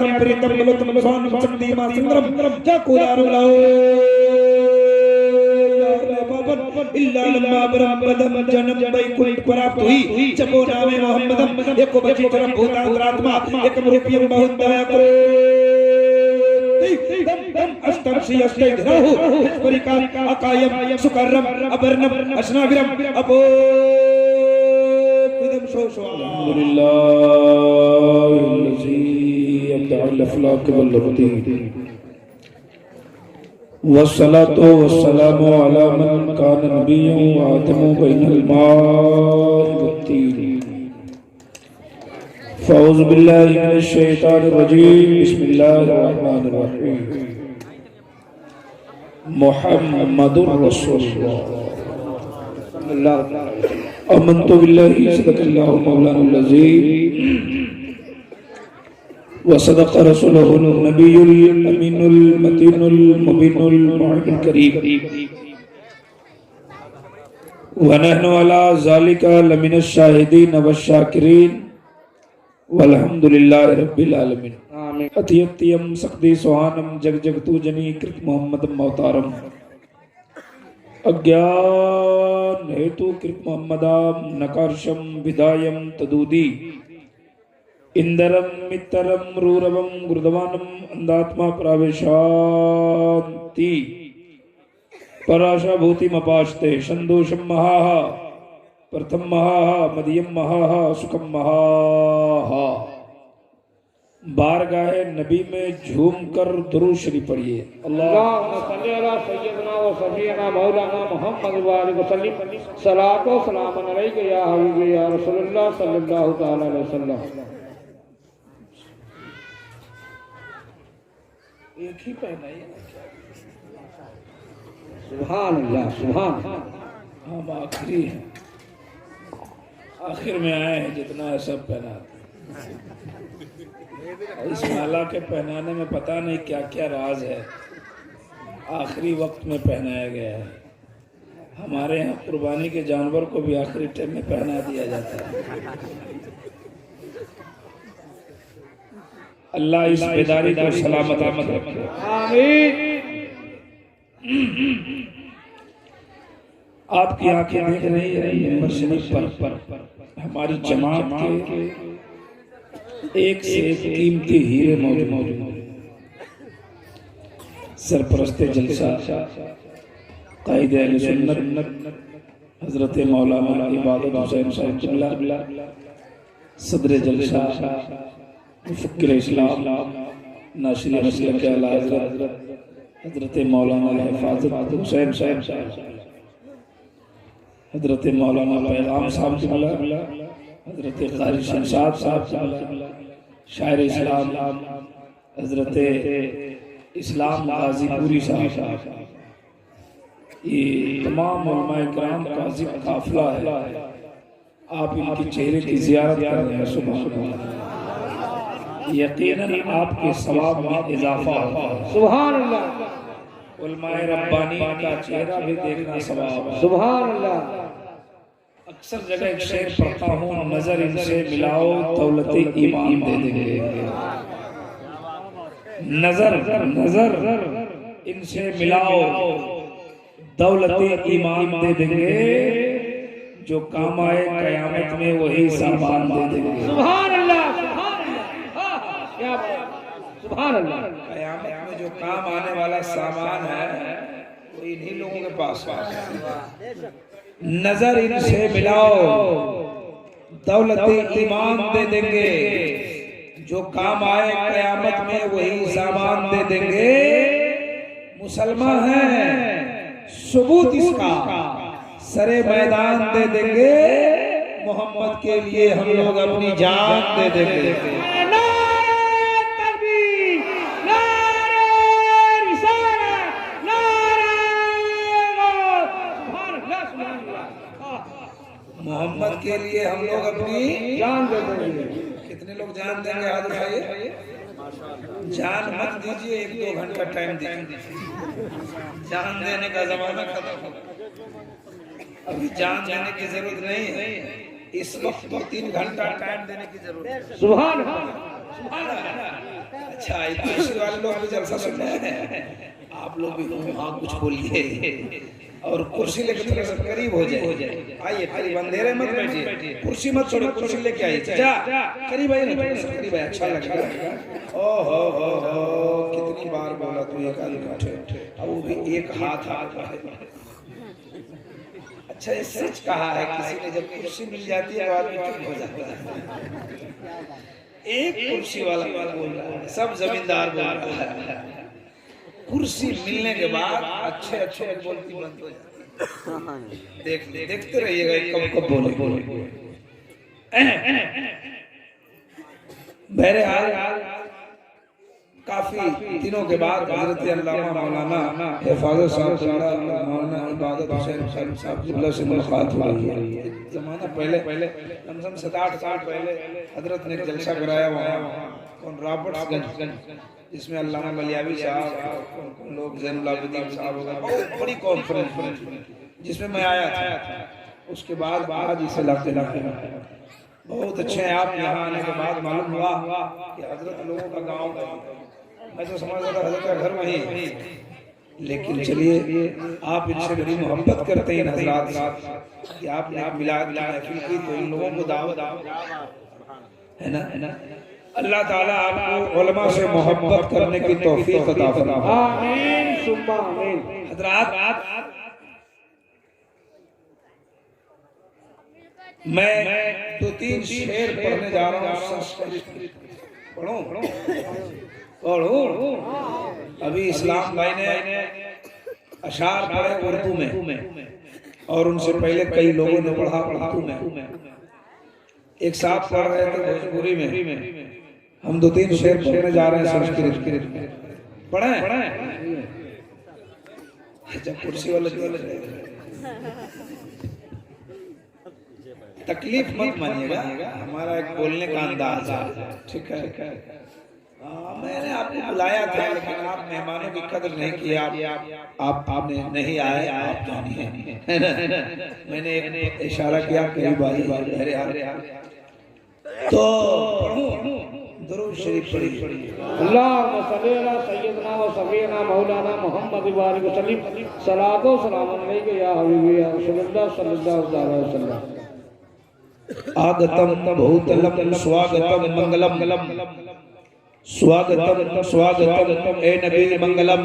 प्रियातम प्रीतम बलोतम स्वाम शक्ति मा सुंदरम जाकुलारु लाओ इल्ला लम्मा परम जन्म वैकुंठ प्राप्त हुई जपो नामे मोहम्मदम एको बची तरफ भूतांतरात्मा एकम रूपियम बहुत दया करो अष्टम श्री अष्टैधरहु परिकार अकायम सुकर्रम अपर्णम अश्नाविरम अपो कुदम शोशो अल्हम्दुलिल्लाहिल्लज़ी अब्दअल अफलाक वल्लती वस्सलातु वस्सलामु अला मन कान नबिय्यु व आदमु बैनल मा'i वत्तीन फ़ौज़ु बिल्लाहि मिनश शैतानिर रजीम बिस्मिल्लाहिर रहमानिर रहीम मुहम्मदुर रसूलुल्लाह सल्लल्लाहु अलैहि वसल्लम अमन्तु बिल्लाहि सदक़ल्लाहु मौलाना अज़ीम वसदक़ रसूलुहुन नबियुल अमीनुल मतीनुल मुबीनुल मुइनुल करीम व नहनु अला ज़ालिका लमिनश शाहिदीन वश्शाकिरीन वल्हम्दुलिल्लाहि रब्बिल आलमीन आमीन अतियम सख्दी सुहानम जग जगतु जनी कृत मोहम्मद मोहतारम अज्ञान हेतु कृत मोहम्मदाम नकारशम विदायम तदूदी इंदरम मित्रम रूरवम गुरुदवानम अंधात्मा प्रावेशांति पराशा भूति मपाश्ते संदोषम महाः प्रथम महाः मध्यम महाः सुखम महाः बारगाहे नबी में झूम कर दुरूद शरीफ पढ़िए अल्लाहुम्मा सल्ली अला सय्यिदना व सफीना मौलाना मुहम्मद व आलिहि वसल्लम सलातो सलामन अलैका या हबीबी या रसूलुल्लाह सल्लल्लाहु तआला अलैहि वसल्लम। एक ही पहना है सुभान अल्लाह सुभान। हम आखिरी हैं, आखिर में आए हैं, जितना है सब पहना। इस माला के पहनाने में पता नहीं क्या क्या राज है, आखिरी वक्त में पहनाया गया है। हमारे यहाँ कुर्बानी के जानवर को भी आखिरी टाइम में पहना दिया जाता है। अल्लाह इस बेदारी को सलामत रखे आमीन। आपकी आंखें देख रही है मिंबर शरीफ पर हमारी जमात के एक से एक कीमती हीरे मौजूद। सरपरस्ते जलसा कायदे अहले सुन्नत हजरत मौलाना इबादत हुसैन साहब किबला, सदर जलसा मुफक्किर इस्लाम नासिर मसलक के आला हजरत हजरत मौलाना हिफाजत हुसैन साहब, हजरत मौलाना पैगाम साहब किबला, हजरत कारी शमशाद साहब किबला, शायर इस्लाम हजरत इस्लाम गाजीपुरी साहब, ये तमाम उलमाए किराम का काफिला है। आप इनके चेहरे की ज़ियारत कर रहे हैं, सुभान अल्लाह। यकीनन आपके सवाब में इजाफा होगा, सुभान अल्लाह। उलमाए रब्बानी का चेहरा भी देखना सवाब है, सुभान अल्लाह। अक्सर जगह एक शेर पढ़ता हूँ, नजर इनसे मिलाओ दौलत ईमान दे देंगे। नजर नजर इनसे मिलाओ दौलत ईमान दे देंगे, जो काम आए कयामत में वही सामान दे देंगे, सुभान अल्लाह सुभान अल्लाह। कयामत में जो काम आने वाला सामान है वो इन्हीं लोगों के पास है। नजर इनसे मिलाओ दौलत ईमान दे देंगे, जो काम आए कयामत में वही सामान दे देंगे। मुसलमान हैं सबूत इसका, सरे मैदान दे देंगे। मोहम्मद के लिए हम लोग अपनी जान दे देंगे। मोहम्मद के लिए हम लोग अपनी जान दे देंगे। कितने लोग जान देंगे? हाथ उठाइए। जान मत दीजिए, 1-2 घंटा टाइम दीजिए। जान देने का जमाना खत्म हो गया, अभी जान देने की जरूरत नहीं है। इस वक्त 2-3 घंटा टाइम देने की जरूरत है। सुभान अल्लाह। अच्छा कुर्सी वाले लोग भी जलसा सुन रहे हैं, आप लोग भी हाँ कुछ बोलिए और कुर्सी लेके थोड़ा सा करीब हो जाए। आइए करीब, अंधेरे मत बैठिए, कुर्सी मत छोड़ो, कुर्सी लेके आइए। जा करीब आइए ना, करीब आइए, अच्छा लगेगा। ओहो कितनी बार बोला तू एक आदमी बैठे, अब वो भी एक हाथ हाथ। अच्छा ये सच कहा है, किसी ने जब कुर्सी मिल जाती है आदमी चुप हो जाता है। एक कुर्सी वाला बोल रहा है, सब जमींदार बोल रहा है। कुर्सी मिलने के बाद अच्छे अच्छे बोलती बंद हो जाती। देखते रहिएगा कब बोले। बहरहाल काफी दिनों के बाद हजरत अल्लामा मौलाना हिफाजत साहब मौलाना इबादत हुसैन साहब से मुलाकात हुई है। जमाना पहले कम से कम 7-8 साल पहले हजरत ने जलसा कराया वहाँ रॉबर्ट्सगंज, जिसमें अल्लामा बलियावी साहब लोग ज़ैनुलाब्दीन साहब वगैरह, बहुत बड़ी कॉन्फ्रेंस जिसमें मैं आया था। उसके बाद आज इस इलाके बहुत अच्छे हैं। आप यहाँ आने के बाद मालूम हुआ कि हजरत लोगों का गाँव था, मैं तो समझ रहा था हजरत का घर वहीं, लेकिन चलिए आप इनसे बड़ी मोहब्बत करते हैं हजरात कि आपने मिलाद की महफिल की, तो इन लोगों को दावत है ना। अल्लाह ताला आपको उलमा से मोहब्बत करने की तौफीक अता फरमाए। आमीन सुम्मा आमीन। हजरात मैं 2-3 शेर पढ़ने जा रहा हूँ संस्कृत। पढ़ो। अभी इस्लाम भाई ने अशार पढ़े उर्दू में और उनसे पहले कई लोगों ने पढ़ा उर्दू में। एक साथ पढ़ रहे थे भोजपुरी में, हम 2-3 शेर पढ़ने जा रहे हैं संस्कृत में। पढ़े जब कुर्सी वाले तकलीफ मत मानिएगा, हमारा एक बोलने का अंदाज है, ठीक है। मैंने आपको बुलाया था लेकिन आप मेहमानों की कदर नहीं की, आपने नहीं आए, आप जानिए। मैंने एक इशारा किया करीब आइए, तो दुरूद शरीफ पढ़िए। अल्लाहुम्मा सल्ली अला सय्यिदना व सफीना मौलाना मुहम्मद बारिक वसल्लम सलातो सलाम अलैका या हबीबी या रसूलुल्लाह सल्लल्लाहु अलैहि वसल्लम। आगतम भूतलम स्वागतम मंगलम, स्वागतम ए नबी मंगलम,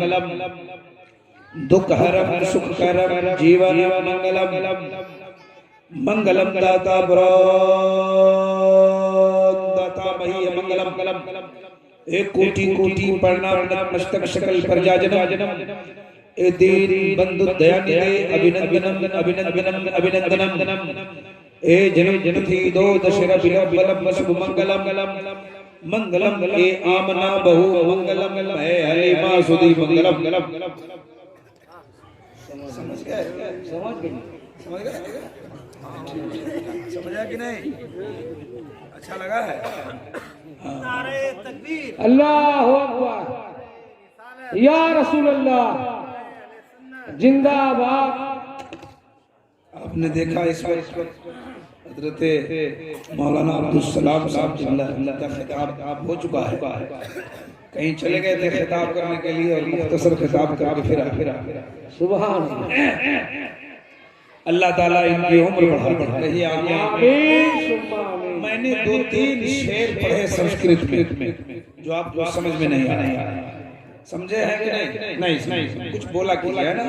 दुख हरम सुख करम जीवन मंगलम दाता दाता मही मंगलम। एक कोटि प्रणाम नतमस्तक सकल प्रजाजनम, ए दीन बंधु दयानिधि अभिनंदनम, ए जन्म थी दो दशरथ बिलम शुभ मंगलम ए आमना बहु मंगलम, ए हलीमा सुधी मंगलम। समझ गए? समझा कि नहीं? अच्छा लगा है? नारे तकबीर, अल्लाहु अकबर, या रसूल अल्लाह जिंदाबाद। आपने देखा इस वक्त हजरत मौलाना अब्दुल सलाम साहब का खिताब हो चुका है। कहीं चले गए थे खिताब करने के लिए और मुख्तसर खिताब करके फिर सुभान अल्लाह ताला इनकी उम्र बढ़ा रही। मैंने 2-3 शेर पढ़े संस्कृत में जो आपको समझ में नहीं आया, समझे हैं कि नहीं? कुछ बोला किया है ना।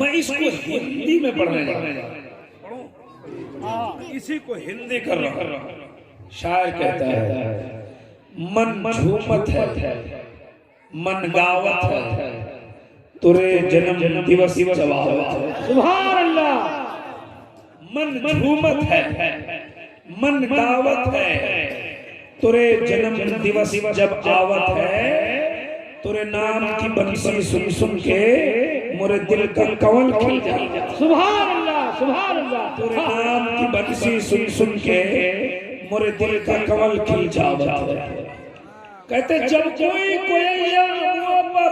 मैं इसको हिंदी में पढ़ने जा रहा हूँ, इसी को हिंदी कर रहा हूँ। शायर कहता है मन झूमत है मन गावत है, तुरे जन्म दिवस जवावत। सुभान अल्लाह। मन झूमत है मन गावत है, तुरे जन्म दिवस जब आवत है, तुरे नाम की बंसी सुन सुन के मोरे दिल का कंवल खिल जाता। सुभान अल्लाह सुभान अल्लाह। तुरे नाम की बंसी सुन सुन के मोरे दिल का कंवल खिल जाता है। कहते जब कोई कोयलिया मुँह पर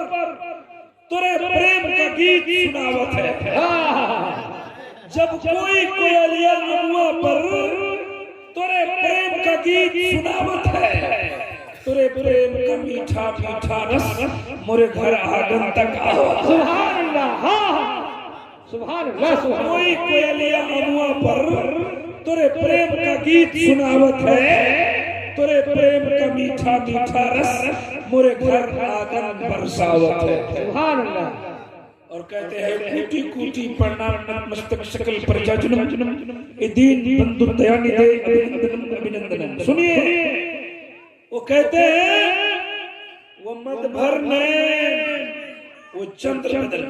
तुरे प्रेम का गीत सुनावत है, जब कोई कोयलिया मुँह पर तुरे प्रेम का गीत सुनावत है, तेरे प्रेम का मीठा मीठा रस मोरे घर आंगन तक आओ। सुभान अल्लाह, हाँ सुभान अल्लाह, सुभान कोई कोयलिया अमुआ पर तेरे प्रेम का गीत सुनावत है, तेरे प्रेम का मीठा मीठा रस मोरे घर आंगन बरसावत है। सुभान अल्लाह। और कहते हैं कूटी कूटी प्रणाम नतमस्तक सकल प्रजा जनम ए दीन बंधु दयानिधे अभिनंदन अभिनंदन। सुनिए वो कहते हैं वो मद भर ने वो चंद्र बदल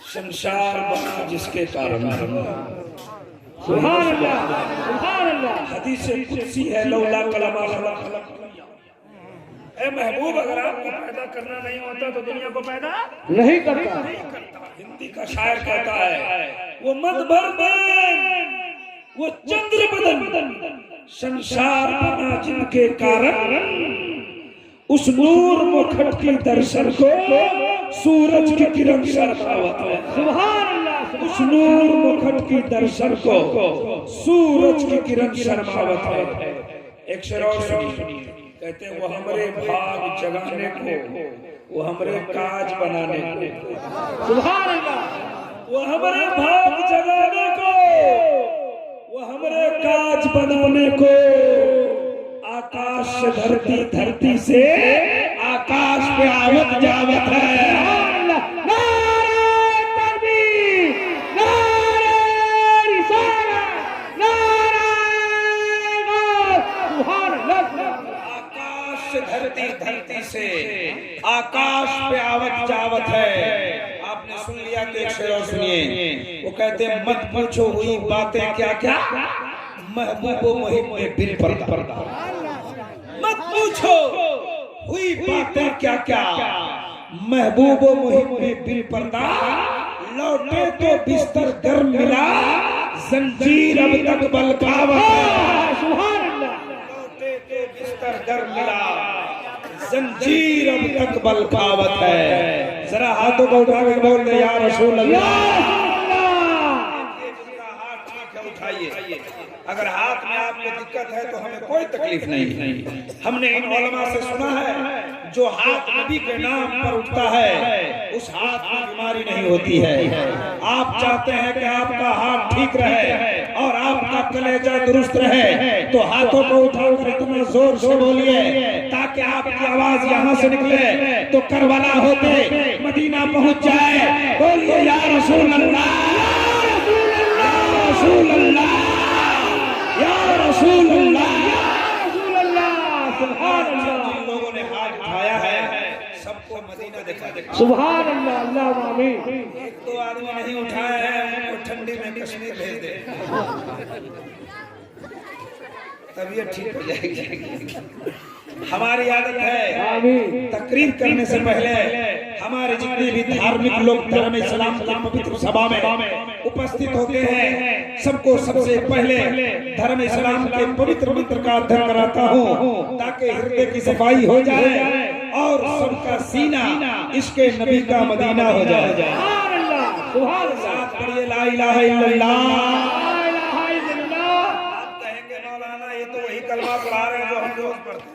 संसार बना जिसके कारण। सुभान अल्लाह, सुभान अल्लाह। हदीस कुदसी है लौला कलमा खलक। ए महबूब अगर आपको पैदा करना नहीं होता तो दुनिया को पैदा नहीं करता। हिंदी का शायर कहता है वो मद भर वो चंद्र बदन संसार बना जिनके कारण उस नूर मुखट की दर्शन को सूरज की किरण शर्मावत है। सुभान अल्लाह। उस नूर मुखट की दर्शन को सूरज की किरण शर्मावत है। एक शेर और सुनिए, कहते हैं वो हमरे भाग जगाने को वो हमरे काज बनाने को। सुभान अल्लाह। वो हमरे भाग जगाने को वो हमरे काज बनाने को आकाश से धरती धरती से आकाश पे आवत जावत है। धरती से आकाश पे आवत जावत है। आपने सुन लिया तो एक शेर और सुनिए, वो कहते हैं मत पूछो हुई बातें क्या क्या महबूबो मुहिब में बिन पर्दा। मत पूछो हुई बातें क्या क्या महबूबो मुहिब में बिन पर्दा। लौटे तो बिस्तर गर्म मिला जंजीर अब तक बलकावत है। सुभान अल्लाह। लौटे तो बिस्तर गर्म मिला जंजीर अब तक बलकावत है। जरा हाथों को उठाकर बोल दे या रसूल अल्लाह। हाथ ठीक है उठाइए। अगर हाथ में आपको दिक्कत है तो हमें कोई तकलीफ नहीं। हमने इन उलमा से सुना है जो हाथ नबी के नाम पर उठता है उस हाथ में बीमारी नहीं होती है। आप चाहते हैं कि आपका हाथ ठीक रहे और आपका कलेजा दुरुस्त रहे तो हाथों को उठाकर इतना जोर से बोलिए ताकि आपकी आवाज यहाँ से निकले तो करबला होते मदीना पहुंच जाए। बोलिए या रसूल अल्लाह, या रसूल अल्लाह, या रसूल अल्लाह, या रसूल अल्लाह। सुभान अल्लाह। जिन लोगों ने हाथ उठाया है सबको मदीना दिखा दे। सुभान अल्लाह, अल्लाह आमीन। एक दो आदमी नहीं उठाए हैं उनको ठंडी में कश्मीर भेज दे, तबीयत ठीक हो जाएगी। हमारी आदत है तकरीर करने से पहले हमारे जितने भी धार्मिक लोग धर्म इस्लाम की पवित्र सभा में उपस्थित होते हैं सबको सबसे पहले धर्म इस्लाम के पवित्र मंत्र का अध्ययन कराता हूँ ताकि हृदय की सफाई हो जाए और सबका सीना इसके नबी का मदीना हो जाए। सुभान अल्लाह, सुभान अल्लाह। पढ़िए ला इलाहा इल्लल्लाह। ला इलाहा इल्लल्लाह। आप कहेंगे मौलाना ये तो वही कलमा पढ़ा रहे हैं जो हम रोज पढ़ते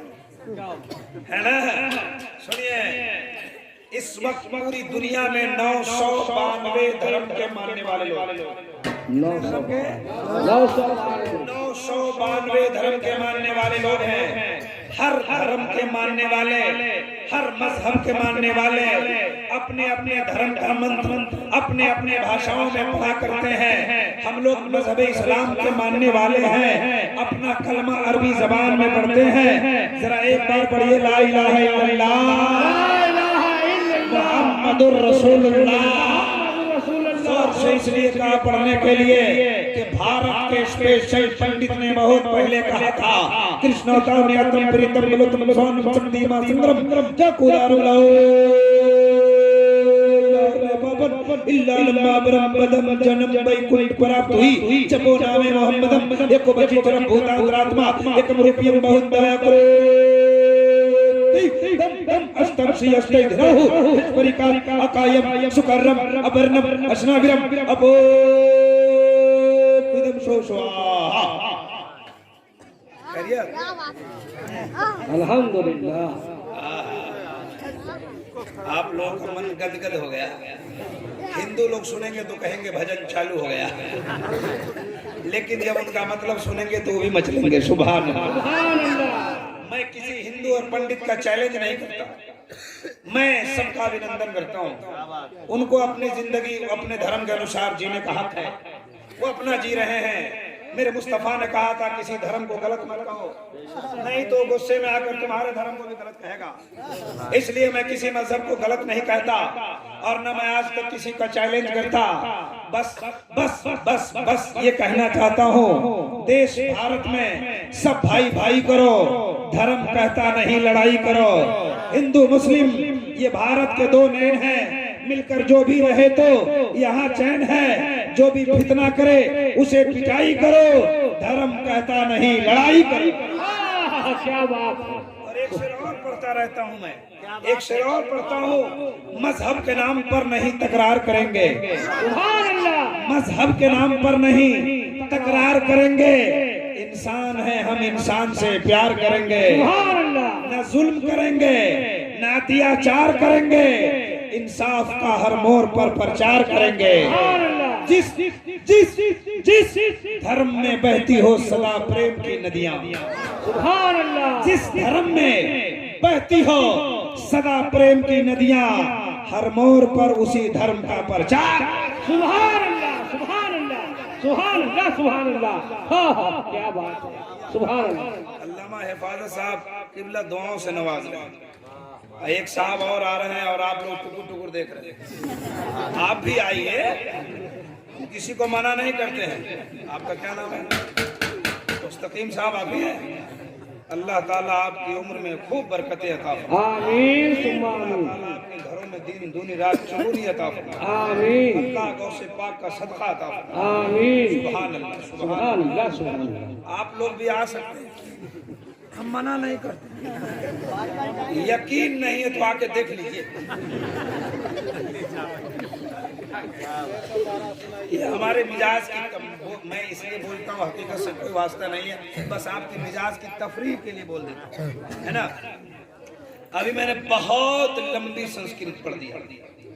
है ना। सुनिए इस वक्त पूरी दुनिया में 992 धर्म के मानने वाले लोग 992 धर्म के मानने वाले लोग हैं। हर धर्म के मानने वाले हर मजहब के मानने वाले अपने अपने धर्म का मंत्र अपने अपने भाषाओं में पढ़ा करते हैं। हम लोग मजहब इस्लाम के मानने वाले हैं अपना कलमा अरबी जबान में पढ़ते हैं। जरा एक बार पढ़िए ला इलाहा इल्लल्लाह मुहम्मदुर रसूलुल्लाह। जोर से इसलिए कहा पढ़ने के लिए कि भारत के स्पेशल पंडित ने बहुत पहले कहा था कृष्णोता नियतम प्रीतम बुलतम सोन चंदीमा सुंदरम जकुदारुलो इल्ला लम्मा ब्रह्मदम जन्म वैकुंठ प्राप्त हुई जपो नामे मोहम्मदम एको बची तरफ भूतांतरात्मा एकम रूपियम बहुत दया करो अष्टम श्री अष्टै धरहु परिकार अकायम सुकर्रम अपर्णम अश्नाविरम अपो पिदम शोषवा। खैरियत? अल्हम्दुलिल्लाह। आप लोगों का मन गदगद हो गया। हिंदू लोग सुनेंगे तो कहेंगे भजन चालू हो गया, लेकिन जब उनका मतलब सुनेंगे तो वो भी मचलेंगे। सुभान अल्लाह। मैं किसी हिंदू और पंडित का चैलेंज नहीं करता, मैं सबका अभिनंदन करता हूँ। उनको अपनी जिंदगी अपने धर्म के अनुसार जीने का हक है, वो अपना जी रहे हैं। मेरे मुस्तफा ने कहा था किसी धर्म को गलत मत कहो, नहीं तो गुस्से में आकर तुम्हारे धर्म को भी गलत कहेगा। इसलिए मैं किसी मजहब को गलत नहीं कहता और न मैं आज तक किसी का चैलेंज करता। बस बस बस बस ये कहना चाहता हूँ, देश भारत में सब भाई भाई करो, धर्म कहता नहीं लड़ाई करो। हिंदू मुस्लिम ये भारत के दो नैन हैं, मिलकर जो भी रहे तो यहाँ चैन है। जो भी फितना करे उसे पिटाई करो, धर्म कहता नहीं लड़ाई करो। क्या बात है। और एक शेर और पढ़ता रहता हूँ मैं, एक शेर और पढ़ता हूँ, मजहब के नाम पर नहीं तकरार करेंगे। सुभान अल्लाह। मजहब के नाम पर नहीं तकरार करेंगे। इंसान है, हम इंसान से प्यार करेंगे। सुभान अल्लाह। न जुल्म करेंगे, न अत्याचार करेंगे, इंसाफ का हर मोड़ पर प्रचार करेंगे। जिस जिस जिस धर्म में बहती हो सदा प्रेम की नदियां, सुभान अल्लाह। जिस धर्म में बहती हो सदा प्रेम की नदियां, हर मोड़ पर उसी धर्म का प्रचार। सुभान अल्लाह, सुभान अल्लाह, सुभान अल्लाह, सुभान अल्लाह। हाँ, क्या बात है। सुभान अल्लाह। अल्लामा हिफाजत साहब किबला दुआओं से नवाज रहे हैं। एक साहब और आ रहे हैं और आप लोग टुकुर टुकुर देख रहे हैं। आप भी आइए, किसी को मना नहीं करते हैं। आपका क्या नाम है? मुस्तकीम साहब आप ही हैं। अल्लाह ताला आपकी उम्र में खूब बरकतें अता फरमाए। आमीन सुम्मा आमीन। आपके घरों में दिन दूनी रात चौगुनी अता फरमाए। आमीन। अल्लाह गौसे पाक का सदका अता फरमाए। आमीन। सुभान अल्लाह, सुभान अल्लाह, सुभान अल्लाह। आप लोग भी आ सकते हैं, हम मना नहीं करते। यकीन नहीं है तो आके देख लीजिए। ये हमारे मिजाज की, मैं इसलिए बोलता हूँ, हकीकत से कोई वास्ता नहीं है, बस आपके मिजाज की तफरीह के लिए बोल देता हूँ, है ना। अभी मैंने बहुत लंबी संस्कृत पढ़ दिया,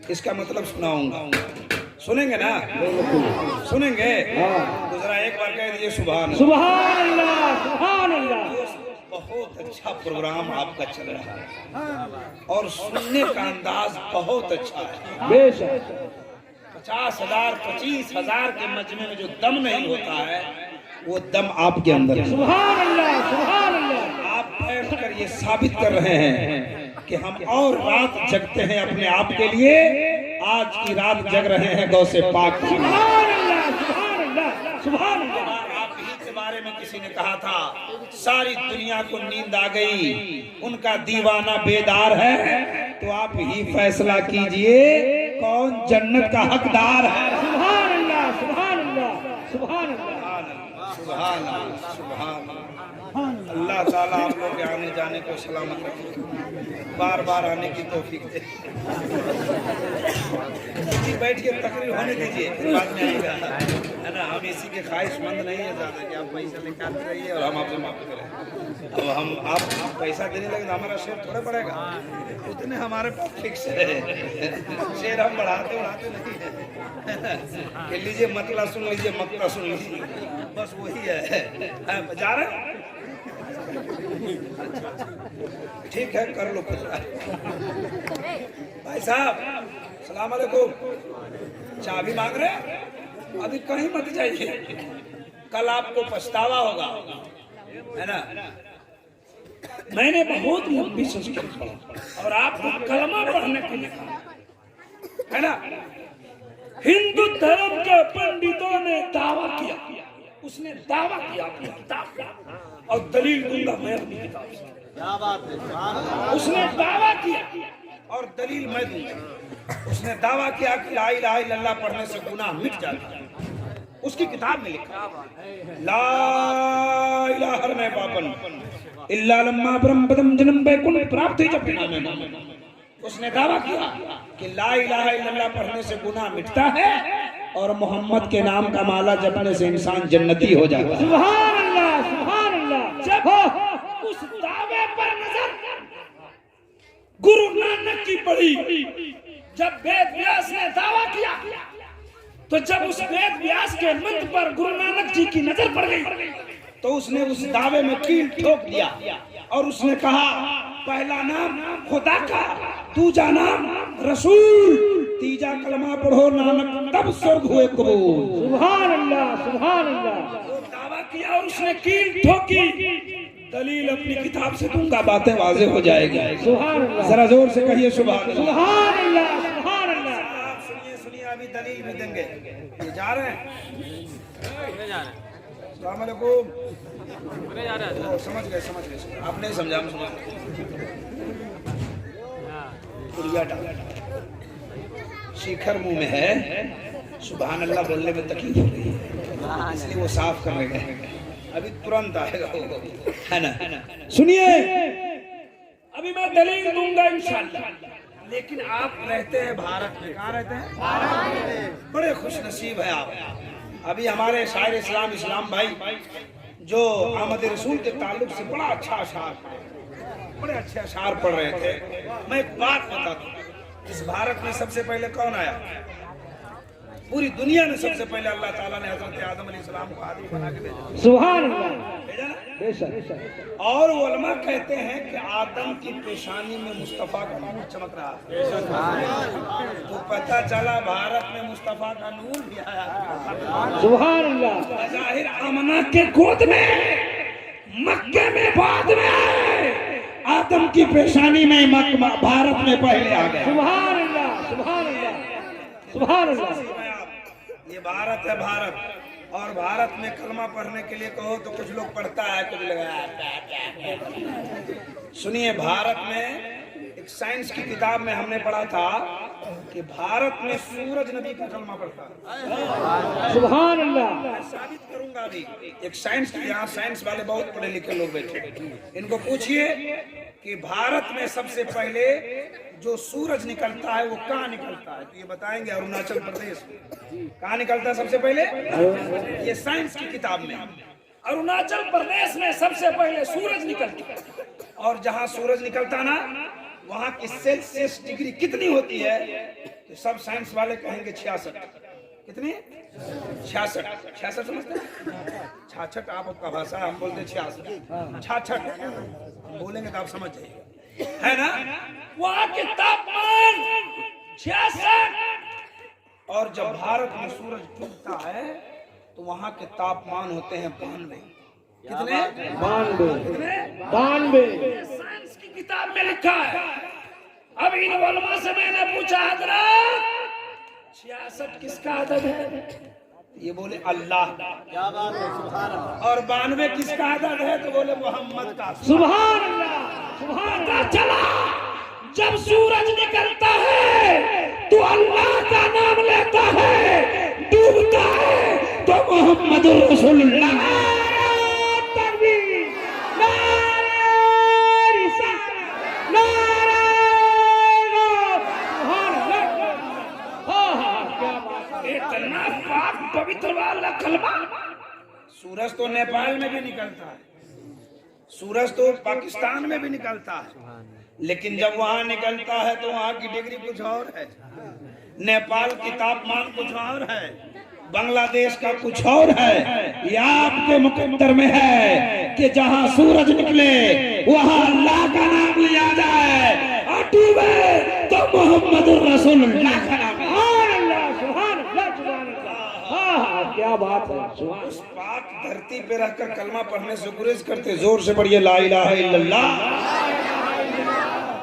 इसका मतलब सुनाऊंगा। सुनेंगे ना? सुनेंगे? दूसरा एक बार कह दीजिए सुभान सुभान अल्लाह, सुभान अल्लाह। बहुत अच्छा प्रोग्राम आपका चल रहा है और सुनने का अंदाज बहुत अच्छा है। बेशक 50,000 25,000 के मजमे में जो दम नहीं होता है वो दम आपके अंदर है। सुभान अल्लाह, सुभान अल्लाह। आप बैठकर ये साबित कर रहे हैं कि हम और रात जगते हैं अपने आप के लिए। आज की रात जग रहे हैं गौसे पाक। सुभान अल्लाह, सुभान अल्लाह, सुभान अल्लाह। आप ही के बारे में किसी ने कहा था सारी दुनिया को नींद आ गई, उनका दीवाना बेदार है, तो आप ही फैसला कीजिए कौन जन्नत का हकदार है। सुभान अल्लाह, सुभान अल्लाह, सुभान अल्लाह, सुभान अल्लाह, सुभान अल्लाह। अल्लाह ताला आप लोग के आने जाने को सलामत रखे, बार बार आने की तौफीक दे। बैठ के तकरीर होने दीजिए, बाद में आएगा, है ना। हम इसी के ख्वाहिशमंद नहीं है ज्यादा कि आप पैसा लेकर आते रहिए और हम आपसे माफ करें। अब हम आप पैसा देने लगे तो हमारा शेयर थोड़ा बढ़ेगा, उतने हमारे पास फिक्स है। शेयर हम बढ़ाते बढ़ाते नहीं है कि लीजिए मतला सुन लीजिए, मकता सुन लीजिए, बस वही है। जा रहे ठीक है, कर लो कुछ। भाई साहब सलाम अलैकुम, चाबी मांग रहे? अभी कहीं मत जाइए, कल आपको पछतावा होगा, है ना। मैंने बहुत लंबी संस्कृत पढ़ा और आपको कलमा पढ़ने के लिए कहा, है ना। हिंदू धर्म के पंडितों ने दावा किया, उसने दावा किया अपनी किताब का, और दलील दूंगा मैं अपनी किताब से। क्या बात है। उसने दावा किया और दलील मैं दूंगा। उसने दावा किया कि ला इलाहा इल्लल्लाह पढ़ने से गुनाह मिट जाता है। उसकी किताब में लिखा ला इलाहा में पापन इल्ला लम्मा ब्रह्म पदम जन्म बैकुंठ प्राप्त ही जब नाम। उसने दावा किया कि ला इलाहा इल्लल्लाह पढ़ने से गुनाह मिटता है और मोहम्मद के नाम का माला जपने से इंसान जन्नती हो जाता है। सुभान अल्लाह, सुभान अल्लाह। जब उस दावे पर नजर गुरु नानक की पड़ी, जब वेद व्यास ने दावा किया, तो जब उस वेद व्यास के मंत्र पर गुरु नानक जी की नजर पड़ गई, तो उसने उस दावे में कील ठोक दिया और उसने कहा, पहला नाम खुदा का, दूजा नाम रसूल, तीजा कलमा पढ़ो नानक, तब स्वर्ग हुए कबूल। सुभान अल्लाह, सुभान अल्लाह। वो दावा किया और उसने कील ठोकी। दलील अपनी किताब से दूंगा, बातें वाजे हो जाएगी। सुभान अल्लाह, जरा जोर से कहिए सुभान अल्लाह। सुभान अल्लाह, सुभान अल्लाह। आप सुनिए सुनिए, अभी दलील भी देंगे। ये जा रहे हैं, अस्सलाम वालेकुम। ओ, समझ गए समझ गए, आप नहीं समझा, हम समझ गए। शिखर मुंह में है, सुभान अल्लाह बोलने में तकलीफ हो रही है, इसलिए वो साफ कर रहे हैं, अभी तुरंत आएगा वो, है ना। सुनिए, अभी मैं दलील दूंगा इंशाअल्लाह, लेकिन आप रहते हैं भारत में। कहाँ रहते हैं? भारत में। बड़े खुश नसीब है आप। अभी हमारे शायर इस्लाम भाई जो अहमद रसूल के ताल्लुक से बड़ा अच्छा अशार, बड़े अच्छे अशार पढ़ रहे थे। मैं एक बात बताता हूँ, इस भारत में सबसे पहले कौन आया? पूरी दुनिया में सबसे पहले अल्लाह ताला ने हजरत आदम अलैहिस्सलाम को आदमी बना के भेजा। सुभान अल्लाह, भेजा ना? बेशक। और उलमा कहते हैं कि आदम की पेशानी में मुस्तफा का नूर चमक रहा है, तो पता चला भारत में मुस्तफा का नूर भी आया। सुभान अल्लाह। जाहिर आमना के गोद में, मक्के में बाद में, आदम की पेशानी में भारत में पहले आ गया। सुभान अल्लाह, सुभान अल्लाह, सुभान अल्लाह। ये भारत है, भारत। और भारत में कलमा पढ़ने के लिए कहो तो कुछ लोग पढ़ता है, कुछ लोग। सुनिए, भारत में एक साइंस की किताब में हमने पढ़ा था कि भारत में सूरज नबी का कलमा पढ़ता है। सुभान अल्लाह। मैं साबित करूंगा अभी। एक साइंस की, यहाँ साइंस वाले बहुत पढ़े लिखे लोग बैठे, इनको पूछिए कि भारत में सबसे पहले जो सूरज निकलता है वो कहाँ निकलता है, तो ये बताएंगे अरुणाचल प्रदेश में। कहाँ निकलता है सबसे पहले? ये साइंस की किताब में, अरुणाचल प्रदेश में सबसे पहले सूरज निकलता है। और जहाँ सूरज निकलता ना, वहाँ की सेल्सियस डिग्री कितनी होती है, तो सब साइंस वाले कहेंगे 66। कितनी? 66 समझते हैं? 66 आपका भाषा, हम बोलते 66। 66 बोलेंगे तो आप समझ जाइएगा, है ना। वहाँ के तापमान 66। और जब भारत में सूरज डूबता है तो वहाँ के तापमान होते हैं 92। कितने? 92। साइंस की किताब में लिखा है। अब इन उलमा से मैंने पूछा, हजरत 66 किसका अदद है? ये बोले अल्लाह। क्या बात है, सुभान अल्लाह। और 92 किसका अदद है? तो बोले मोहम्मद का। सुभान अल्लाह, सुभान अल्लाह। चला, जब सूरज निकलता है तो अल्लाह का नाम लेता है, डूबता है तो मोहम्मद रसूलुल्लाह। इतना पाक पवित्र वाला कलमा। सूरज तो नेपाल में भी निकलता है, सूरज तो पाकिस्तान में भी निकलता है, लेकिन जब वहां निकलता है तो वहां की डिग्री कुछ और है, नेपाल की तापमान कुछ और है, बांग्लादेश का कुछ और है। ये आपके मुकद्दर में है कि जहां सूरज निकले वहां अल्लाह का नाम लिया जाए, और डूबे तो मोहम्मद रसूलुल्लाह का नाम। क्या बात है। उस पाक धरती पे रहकर कलमा पढ़ने से गुरेज करते, जोर से पढ़िए ला इलाहा इल्लल्लाह।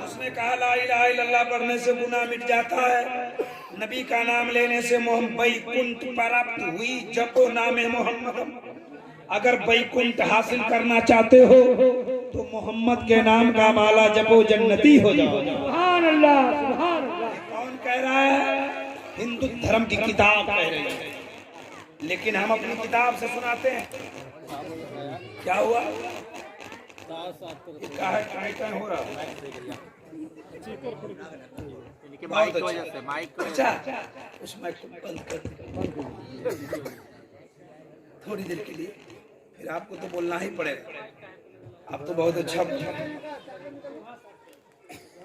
उसने कहा ला इलाहा इल्लल्लाह पढ़ने से गुनाह मिट जाता है, नबी का नाम लेने से बैकुंठ प्राप्त हुई, जपो नामे मोहम्मद। अगर बैकुंठ हासिल करना चाहते हो तो मोहम्मद के नाम का माला जपो, जन्नती हो जाओ। सुभान अल्लाह, सुभान अल्लाह। कौन कह रहा है? हिंदू धर्म की किताब कह रही है, लेकिन हम अपनी किताब से सुनाते हैं। क्या हुआ? क्या हो रहा है? अच्छा, उस माइक को बंद कर थोड़ी देर के लिए, फिर आपको तो बोलना ही पड़ेगा। आप तो बहुत अच्छा,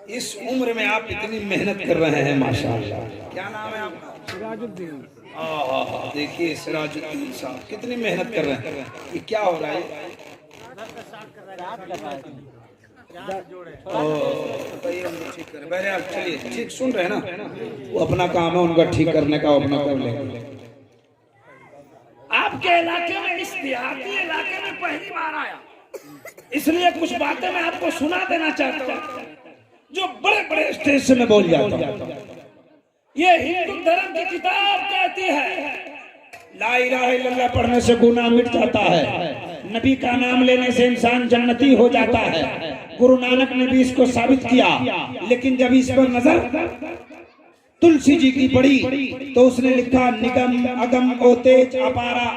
इस उम्र में आप इतनी मेहनत कर रहे हैं माशाअल्लाह। क्या नाम है आपका? सिराजुद्दीन। देखिए सिराजुद्दीन साहब कितनी मेहनत कर रहे हैं। ये क्या हो रहा है? ठीक कर बहरहाल, चलिए ठीक सुन रहे हैं ना, वो अपना काम है उनका ठीक करने का, अपना कर लेंगे। आपके इलाके में, इस देहाती इलाके में पहली बार आया, इसलिए कुछ बातें मैं आपको सुना देना चाहता हूँ जो बड़े बड़े स्टेज से मैं बोल जाता हूँ। ये हिंदू धर्म की किताब कहती है ला इलाहा इल्लल्लाह पढ़ने से गुनाह मिट जाता है, नबी का नाम लेने से इंसान जन्नती हो जाता है। गुरु नानक ने भी इसको साबित किया, लेकिन जब इस पर नजर तुलसी जी की पड़ी तो उसने लिखा निगम अगम ओ तेज अपारा,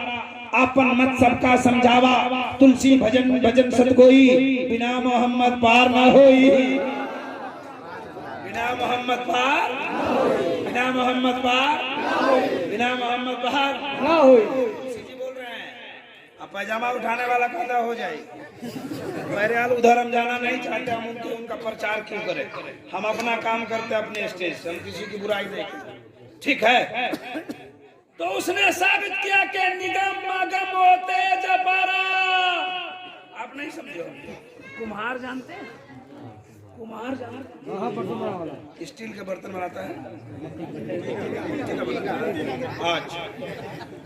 आपन मत सबका समझावा, तुलसी भजन भजन सतगोई, बिना मोहम्मद पार न होई, बिना मोहम्मद पार, बिना मोहम्मद पार, बिना मोहम्मद पार ना हुई। जी बोल रहे हैं, अब पैजामा उठाने वाला पैदा हो जाए। बहरहाल उधर हम जाना नहीं चाहते, हम उनका प्रचार क्यों करें, हम अपना काम करते अपने स्टेज से, हम किसी की बुराई नहीं करते, ठीक है। तो उसने साबित किया कि निगम अगम होते जबारा। आप नहीं समझो, कुम्हार जानते हैं? कुम्हार जानते हैं? हाँ, बर्तन बना वाला। स्टील के बर्तन बनाता है। अच्छा,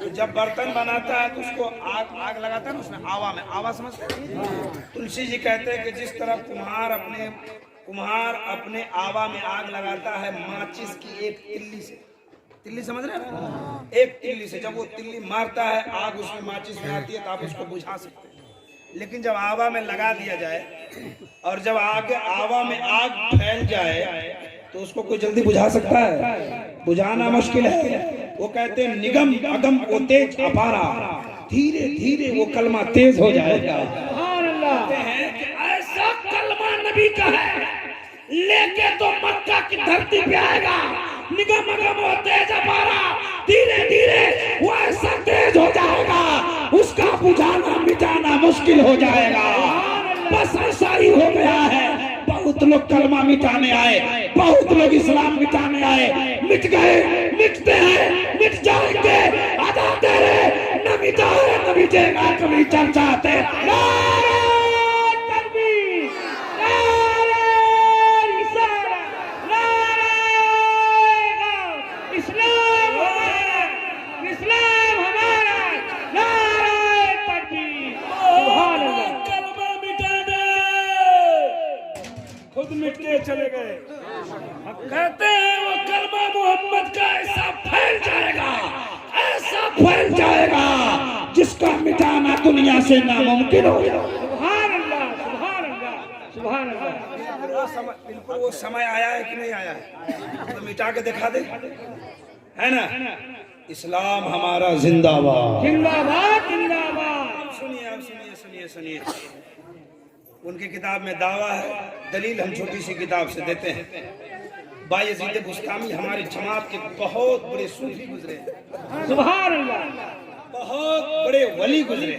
तो जब बर्तन बनाता है तो उसको आग लगाता है ना, उसमें आवा समझते हैं? तुलसी जी कहते हैं कि जिस तरह कुम्हार अपने आवा में आग लगाता है माचिस की एक तिल्ली से, तिल्ली समझ रहे हैं ना, एक तिल्ली से जब वो तिल्ली मारता है आग उसमें माचिस में आती है तो आप उसको बुझा सकते हैं। लेकिन जब आवा में लगा दिया जाए और जब आगे आवा में आग फैल जाए तो उसको कोई जल्दी बुझा सकता है? बुझाना मुश्किल है। वो कहते हैं निगम अगम ओ तेज अपारा, धीरे धीरे वो कलमा तेज हो जाएगा। कहते हैं कि ऐसा कलमा नबी का है, लेके तो मक्का की धरती पे आएगा, निगम अगम ओ तेज अपारा, धीरे धीरे वो ऐसा तेज हो जाएगा उसका बुझाना मिटाना मुश्किल हो जाएगा। बस ऐसा ही हो गया है। बहुत लोग कलमा मिटाने आए, बहुत लोग इस्लाम मिटाने आए, मिट गए, मिटते हैं, मिट जाएंगे, आधा तेरे न मिटा है न मिटेगा कभी चर्चा तेरा। चले गए, कहते हैं वो कलमा मोहम्मद का ऐसा फैल जाएगा, ऐसा फैल जाएगा जिसका मिटाना दुनिया से नामुमकिन हो जाए। सुभान अल्लाह, सुभान अल्लाह, सुभान अल्लाह। बिल्कुल वो समय आया है कि नहीं आया है तो मिटा के दिखा दे, है ना। इस्लाम हमारा जिंदाबाद, जिंदाबाद, जिंदाबाद। सुनिए आप, सुनिए सुनिए सुनिए, उनकी किताब में दावा है, दलील हम छोटी सी किताब से देते हैं। बायजीद बुस्तामी हमारी जमात के बहुत बड़े सूफी गुजरे, सुभान अल्लाह, बहुत बड़े वली गुजरे।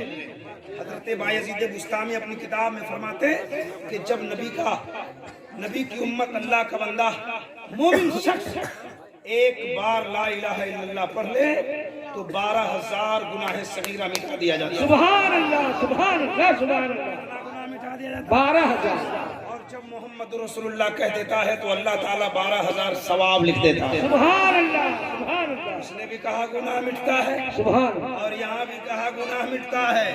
हजरत बायजीद बुस्तामी अपनी किताब में फरमाते हैं कि जब नबी की उम्मत अल्लाह का बंदा मोमिन शख्स एक बार ला इलाहा इल्लल्लाह पढ़ ले तो 12,000 गुनाह सगीरा मिटा दिया जाता है। सुभान अल्लाह, सुभान अल्लाह, सुभान अल्लाह। 12,000। और जब मोहम्मद रसूलुल्लाह कह देता है तो अल्लाह ताला 12,000 सवाब लिख देता है। सुभान अल्लाह, सुभान अल्लाह। उसने भी कहा गुनाह मिटता है, सुभान, और यहाँ भी कहा गुनाह मिटता है।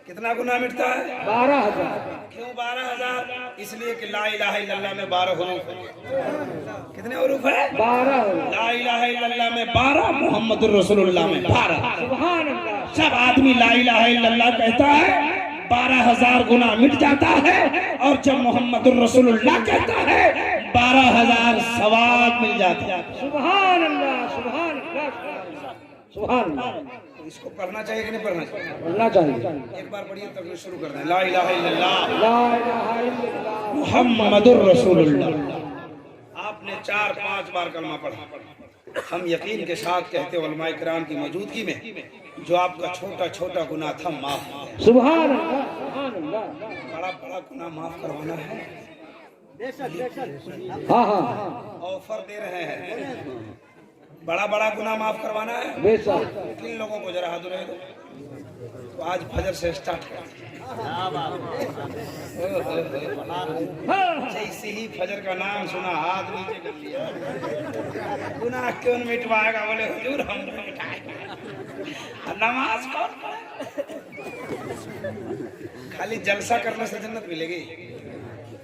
कितना गुनाह मिटता है? 12,000। क्यों 12,000? इसलिए कि ला इलाहा इल्लल्लाह में 12 हुरूफ है। कितने हुरूफ है? 12। ला इलाहा इल्लल्लाह में 12, मोहम्मद रसूलुल्लाह में 12। सुभान अल्लाह। जब आदमी ला इलाहा इल्लल्लाह कहता है 12,000 गुनाह मिट जाता है, और जब मोहम्मद रसूलुल्लाह कहता है 12,000 सवाब मिल जाता है। सुभान अल्लाह, सुभान अल्लाह, सुभान अल्लाह। इसको पढ़ना चाहिए कि नहीं पढ़ना चाहिए? पढ़ना चाहिए। एक बार पढ़िए तब शुरू कर दें। ला इलाहा इल्लल्लाह, ला इलाहा इल्लल्लाह, मुहम्मदुर रसूलुल्लाह। आपने 4-5 बार कलमा पढ़ा। हम यकीन के साथ कहते हैं उलमाए किराम की मौजूदगी में जो आपका छोटा छोटा गुनाह था माफ। सुभान अल्लाह। अल्लाह। बड़ा बड़ा गुनाह माफ करवाना है, हाँ हाँ ऑफर दे रहे हैं, बड़ा बड़ा गुनाह माफ करवाना है। बेशक। किन लोगों को जरा हाथ रहे दो, तो आज फजर से स्टार्ट कर। जैसे ही फजर का नाम सुना हाथ नीचे कर लिया, गुनाह क्यों मिटवाएगा? बोले हुजूर हम मिटाएंगे। नमाज कौन पढ़े? खाली जलसा करने से जन्नत मिलेगी?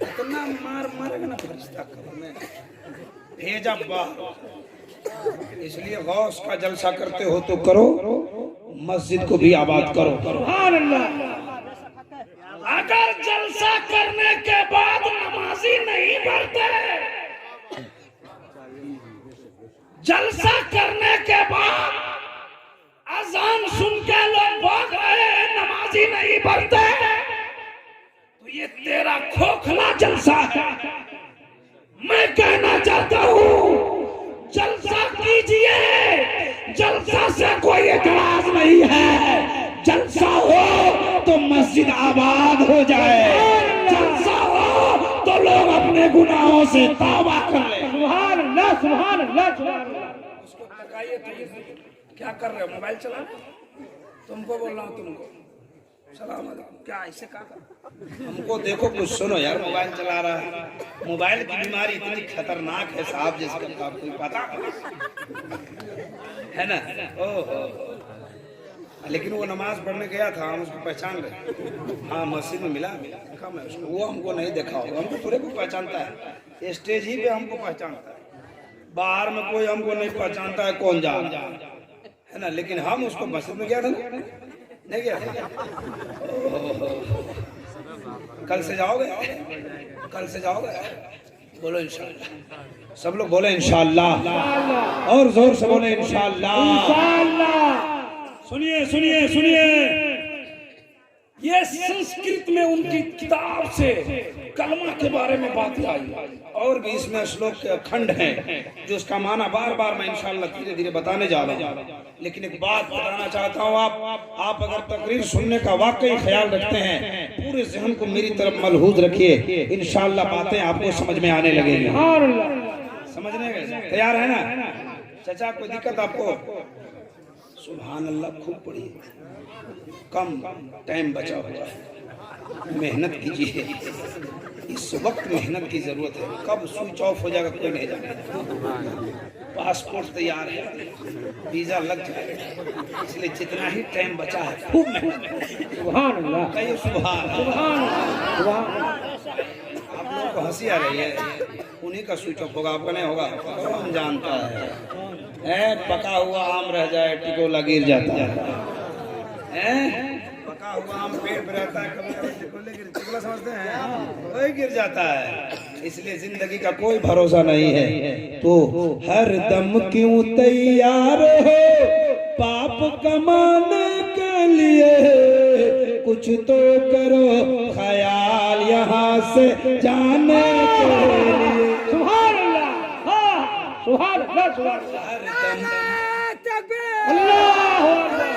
इतना मार मारेगा ना फरिश्ता कब्र में, भेजा बाहर। इसलिए गौस का जलसा करते हो तो करो, मस्जिद को भी आबाद करो। सुभान अल्लाह। अगर जलसा करने के बाद नमाजी नहीं पढ़ते, जलसा करने के बाद अजान सुन के लोग भाग रहे हैं, नमाजी नहीं पढ़ते, तो ये तेरा खोखला जलसा है। मैं कहना चाहता हूँ जलसा कीजिए, जलसा से कोई एतराज नहीं है। जलसा हो तो मस्जिद आबाद हो जाए, जलसा हो तो लोग अपने गुनाहों से तौबा कर ले। सुभान अल्लाह, सुभान अल्लाह, सुभान अल्लाह। उसको तकाइए तो क्या कर रहे हो? मोबाइल चला रहे हो? तुमको बोल रहा हूँ, तुमको सलाम अलैकुम। क्या ऐसे कहा? हमको देखो, कुछ सुनो यार। मोबाइल चला रहा है, मोबाइल की बीमारी इतनी खतरनाक है साहब, जिसका आपको पता है ना? ओहो, लेकिन वो नमाज पढ़ने गया था, हम उसको पहचान रहे। हाँ, मस्जिद में मिला, देखा मैं उसको। वो हमको नहीं देखा होगा, हमको थोड़े को पहचानता है, स्टेज ही पे हमको पहचानता है, बाहर में कोई हमको नहीं पहचानता है, कौन जा है ना? लेकिन हम उसको मस्जिद में गया था ना, नहीं गया था? कल से जाओगे? कल से जाओगे? बोलो इंशाल्लाह। सब लोग बोले इंशाल्लाह, और जोर से बोले इंशाल्लाह। सुनिए सुनिए सुनिए, ये संस्कृत में उनकी किताब से कलमा के बारे में बात आई, और भी इसमें श्लोक के खंड हैं जो उसका माना बार बार मैं इंशाल्लाह धीरे धीरे बताने जा रहा हूँ। लेकिन एक बात बताना चाहता हूँ, आप अगर तकरीर सुनने का वाकई ख्याल रखते हैं, पूरे जहन को मेरी तरफ मलहूज रखिए, इंशाल्लाह बातें आपको समझ में आने लगेंगी। समझने तैयार है ना? चाचा कोई दिक्कत आपको? सुभान अल्लाह, खूब पढ़िए, कम टाइम बचा हुआ है, मेहनत कीजिए। इस वक्त मेहनत की जरूरत है, कब स्विच ऑफ हो जाएगा कोई नहीं जाने। पासपोर्ट तैयार है, वीजा लग जाएगा, इसलिए जितना ही टाइम बचा है खूब मेहनत। सुभान अल्लाह, कहिए सुभान सुभान अल्लाह। आप लोगों को हंसी आ रही है, उन्हीं का स्विच ऑफ होगा, आपका नहीं होगा। कौन जानता है? पका हुआ आम रह जाए टिकोला गिर जाता है, पका हुआ आम पेड़ पे रहता है, कभी कभी टिकोला समझते हैं, वही गिर जाता है। इसलिए जिंदगी का कोई भरोसा नहीं है, तो हर दम क्यों तैयार हो पाप कमाने के लिए, कुछ तो करो ख्याल यहाँ से जाने के लिए। सुभान अल्लाह, हाँ, सुभान अल्लाह, सुभान अल्लाह। हर दम अल्लाहु अकबर,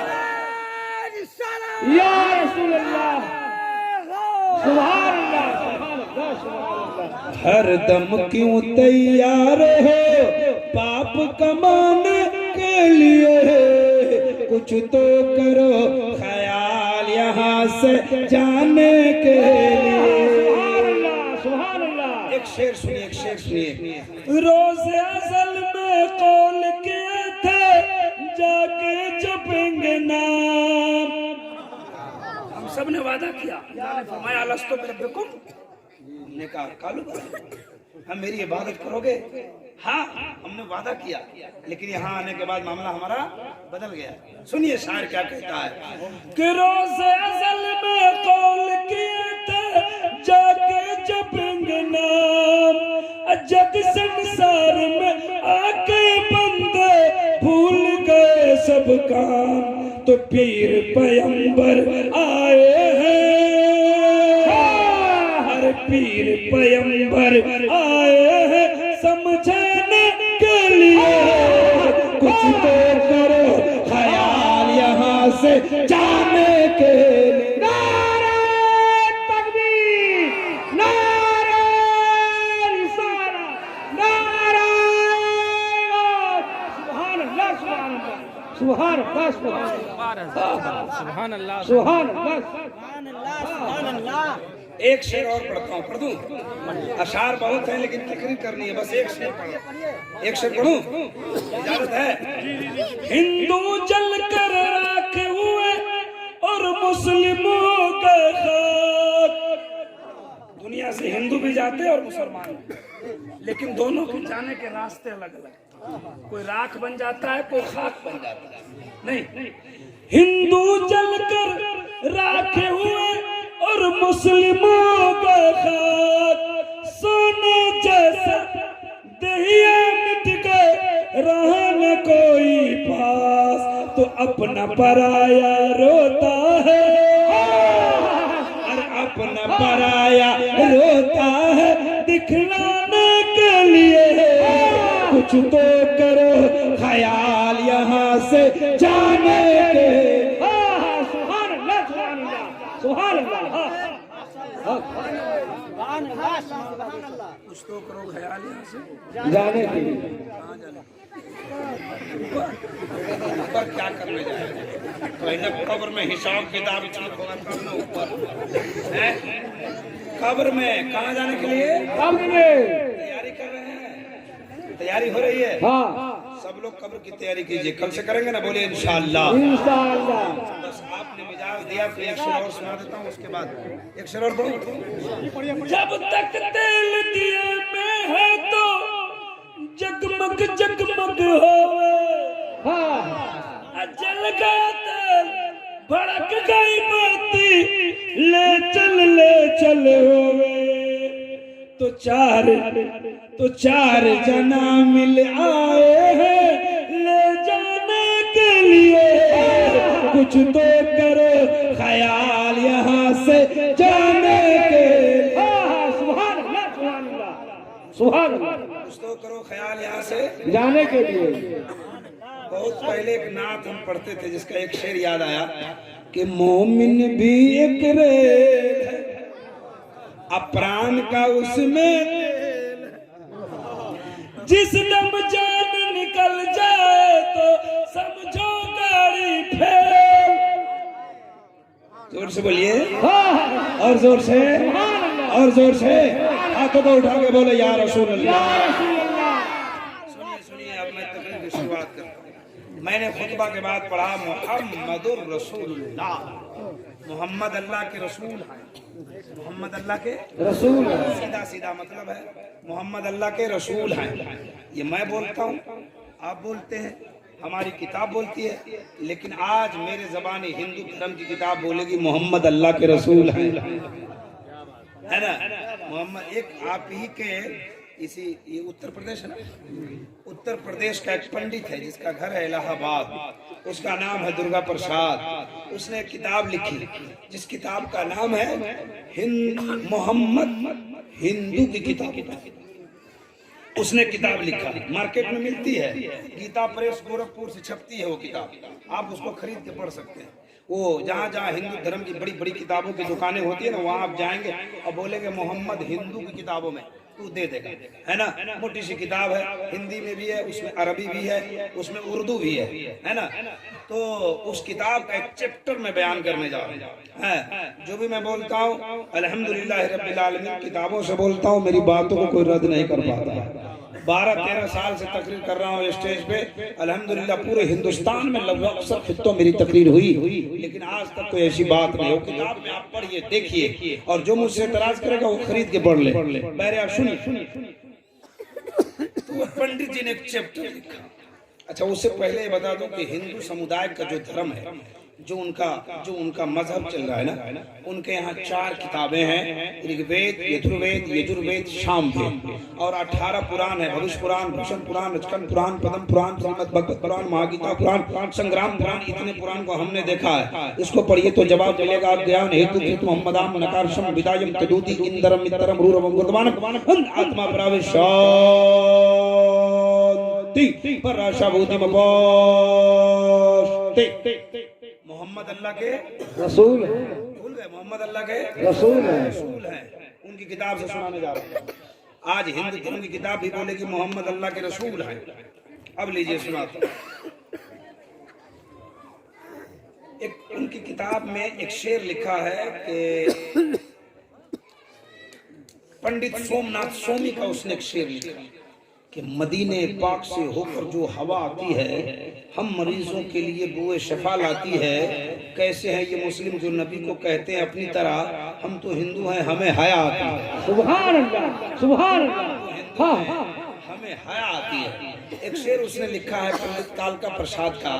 या रसूल अल्लाह, सुभान अल्लाह, सुभान अल्लाह, सुभान अल्लाह। हर दम क्यों तैयार हो पाप कमाने के लिए, कुछ तो करो ख्याल यहाँ से जाने के लिए। सुभान अल्लाह, सुभान अल्लाह। एक शेर सुनिए, एक शेर सुनिए। रोज़े अज़ल में कौल किए थे जाके जपेंगे नाम। हम सब ने वादा किया, फरमाया अलस्तु बिरब्बिकुम, हमने कहा कालू हम मेरी इबादत करोगे? हाँ, हमने वादा किया, लेकिन यहाँ आने के बाद मामला हमारा बदल गया। सुनिए शायर क्या कहता है कि रोज़े अज़ल में कौल किए थे जाके जपेंगे नाम, जग संसार में आके बंदे भूल गए सब काम, तो पीर पैगंबर आए हैं, हर पीर पैगंबर आए हैं समझाने के लिए, कुछ तो करो ख्याल यहाँ से जाने के लिए। नारे अल्लाह सुभान अल्लाह सुभान अल्लाह। एक शेर और पढ़ता हूँ, पढ़ दूं? अशार बहुत है लेकिन तकरीर करनी है, बस एक शेर पढ़ो। एक शेर पढ़ूं? इजाजत है? हिंदू जल कर राख हुए और मुस्लिमों का खाक। दुनिया से हिंदू भी जाते और मुसलमान भी, लेकिन दोनों के जाने के रास्ते अलग अलग। कोई राख बन जाता है, कोई खाक बन जाता है। नहीं, हिंदू जल कर राख हुए और मुस्लिमों का खाक। सोने जैसा दहिया मिट गए, रहा न कोई पास, तो अपना पराया रोता है। अरे अपना पराया रोता है, दिखलाने के लिए कुछ तो करो ख्याल यहाँ से जाने के। सुभान अल्लाह सुभान अल्लाह सुभान अल्लाह। कुछ तो करो ख्याल यहाँ से जाने के लिए ऊपर क्या करने जाए? पहले कब्र में हिसाब किताब ठीक होगा तब ना ऊपर है। कब्र में कहाँ जाने के लिए तैयारी कर रहे हैं? तैयारी हो रही है? हाँ, सब लोग कब्र की तैयारी कीजिए, कल से करेंगे ना, बोलिए इंशाअल्लाह। इंशाअल्लाह। बस आपने मिजाज दिया तो एक शेर और सुना देता हूँ, उसके बाद एक शेर और पढ़ो। जब तक तेल दिए में है तो जगमग जगमग होवे, जल गया तेल भड़क गई बाती, ले चल होवे। तो चार जना मिल आए हैं ले जाने के लिए, कुछ तो करो ख्याल यहाँ से जाने के। सुभान अल्लाह सुभान अल्लाह सुभान अल्लाह। कुछ तो करो ख्याल यहाँ से जाने के लिए बहुत पहले एक नात हम पढ़ते थे जिसका एक शेर याद आया कि मोमिन भी एक रेल है, अप्राण का उसमें जिस दम जान निकल जाए तो समझो गाड़ी फेल। जोर से बोलिए, और जोर से, और जोर से हाथों को उठा के बोले या रसूल अल्लाह। सुनिए, अब मैं तकरीर की शुरुआत करता हूँ। मैंने खुतबा के बाद पढ़ा मुहम्मदुर रसूलुल्लाह, मोहम्मद अल्लाह के रसूल हैं। मोहम्मद अल्लाह के रसूल, सीधा सीधा मतलब है मोहम्मद अल्लाह के रसूल हैं। ये मैं बोलता हूँ, आप बोलते हैं, हमारी किताब बोलती है, लेकिन आज मेरे ज़बानी हिंदू धर्म की किताब बोलेगी मोहम्मद अल्लाह के रसूल हैं, है ना। मोहम्मद एक आप ही के इसी, ये उत्तर प्रदेश है ना, उत्तर प्रदेश का एक पंडित है जिसका घर है इलाहाबाद, उसका नाम है दुर्गा प्रसाद। उसने एक किताब लिखी जिस किताब का नाम है मोहम्मद हिंदू की किताब। उसने किताब लिखा, मार्केट में मिलती है, गीता प्रेस गोरखपुर से छपती है वो किताब, आप उसको खरीद के पढ़ सकते हैं। वो जहाँ जहाँ हिंदू धर्म की बड़ी बड़ी किताबों की दुकानें होती है ना, वहाँ आप जाएंगे और बोलेंगे मोहम्मद हिंदू की किताबों में, तू दे देगा, है ना। मोटी सी किताब है, हिंदी में भी है, उसमें अरबी भी है, उसमें उर्दू भी है ना। तो उस किताब का एक चैप्टर में बयान करने जा रहा है। जो भी मैं बोलता हूँ अल्हम्दुलिल्लाह रब्बिल आलमीन किताबों से बोलता हूँ, मेरी बातों को कोई रद्द नहीं कर पाता। 12-13 साल से तकरीर कर रहा हूँ स्टेज पे, अल्हम्दुलिल्लाह पूरे हिंदुस्तान में लगभग अक्सर खित्तों मेरी तकरीर हुई, लेकिन आज तक कोई ऐसी बात नहीं हो। किताब में आप पढ़िए, देखिए, और जो मुझसे एतराज करेगा वो खरीद के पढ़ ले। पहले आप सुनिए। तो पंडित जी ने एक चैप्टर लिखा। अच्छा, उससे पहले ये बता दूं कि हिंदू समुदाय का जो धर्म है, जो उनका मजहब चल रहा है ना, उनके यहाँ 4 किताबें हैं, ऋग्वेद, यजुर्वेद, यजुर्वेद, सामवेद, और 18 पुराण है, भविष्य पुराण, भूषण पुराण, रचकन पुराण, पद्म पुराण, श्रीमद् भगवत पुराण, महागीता पुराण, संग्राम पुराण। इतने पुराण को हमने देखा है, इसको पढ़िए तो जवाब मिलेगा। ज्ञान हेतु हेतु मोहम्मदाम नकारशम विदायम तदूति इंदरम मित्रम रूरम गुरुवानम आत्मा प्रवेशांति पराशाभूति मपोष्टि। मोहम्मद अल्लाह के रसूल, भूल गए, मोहम्मद अल्लाह के रसूल है। उनकी किताब से सुनाने जा रहा हूं। आज हिंदू धर्म की किताब भी बोलेगी मोहम्मद अल्लाह के रसूल हैं। अब लीजिए सुनाता हूं। एक उनकी किताब में एक शेर लिखा है कि पंडित सोमनाथ सोमी का उसने एक शेर लिखा कि मदीने पाक से होकर जो हवा आती है हम मरीजों के लिए बुए शफा लाती है। कैसे हैं ये मुस्लिम जो नबी को कहते हैं अपनी तरह, हम तो हिंदू हैं हमें हया आती है। सुभान अल्लाह, सुभान अल्लाह। हाँ हाँ, हमें हया आती है। एक शेर उसने लिखा है पंडित कालका प्रसाद का,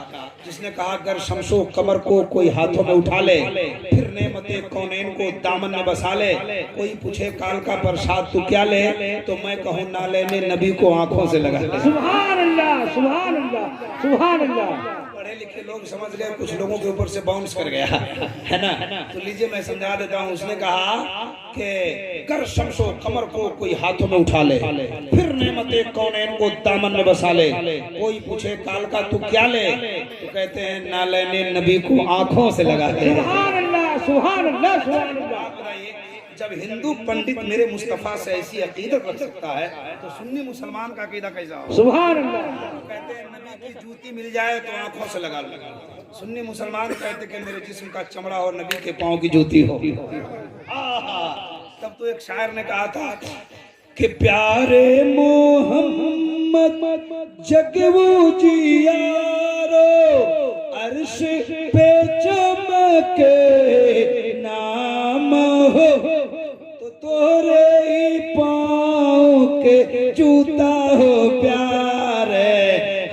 जिसने कहा अगर शमशो कमर को कोई हाथों में उठा ले, फिर नेमते कौनैन को दामन में बसा ले, कोई पूछे कालका प्रसाद तू क्या ले, तो मैं कहूँ ना लेने नबी को आंखों से लगा ले। सुभान अल्लाह, सुभान अल्लाह, सुभान अल्लाह। पढ़े लिखे लोग समझ गए, कुछ लोगों के ऊपर से बाउंस कर गया है ना। तो लीजिए मैं समझा देता हूँ। उसने कहा कि कर शमशो कमर को कोई हाथों में उठा ले, फिर नेमते कौनैन को दामन में बसा ले, कोई पूछे काल का तू क्या ले, तो कहते हैं ना लेने नबी को आंखों से लगा ले। सुभान अल्लाह, सुभान अल्लाह, सुभान अल्लाह। जब हिंदू पंडित मेरे मुस्तफा से ऐसी अकीदत रख सकता है तो सुन्नी मुसलमान का अकीदा कैसा हो? सुभान अल्लाह। कहते हैं नबी की जूती मिल जाए तो आंखों से लगा लो। सुन्नी मुसलमान कहते कि मेरे जिस्म का चमड़ा और नबी के पांव की जूती हो। तब तो एक शायर ने कहा था कि प्यारे मोहम्मद जगवू जियारो अर्श पे चमके नाम हो, तो तोरे ही पाँव के जूता हो प्यारे,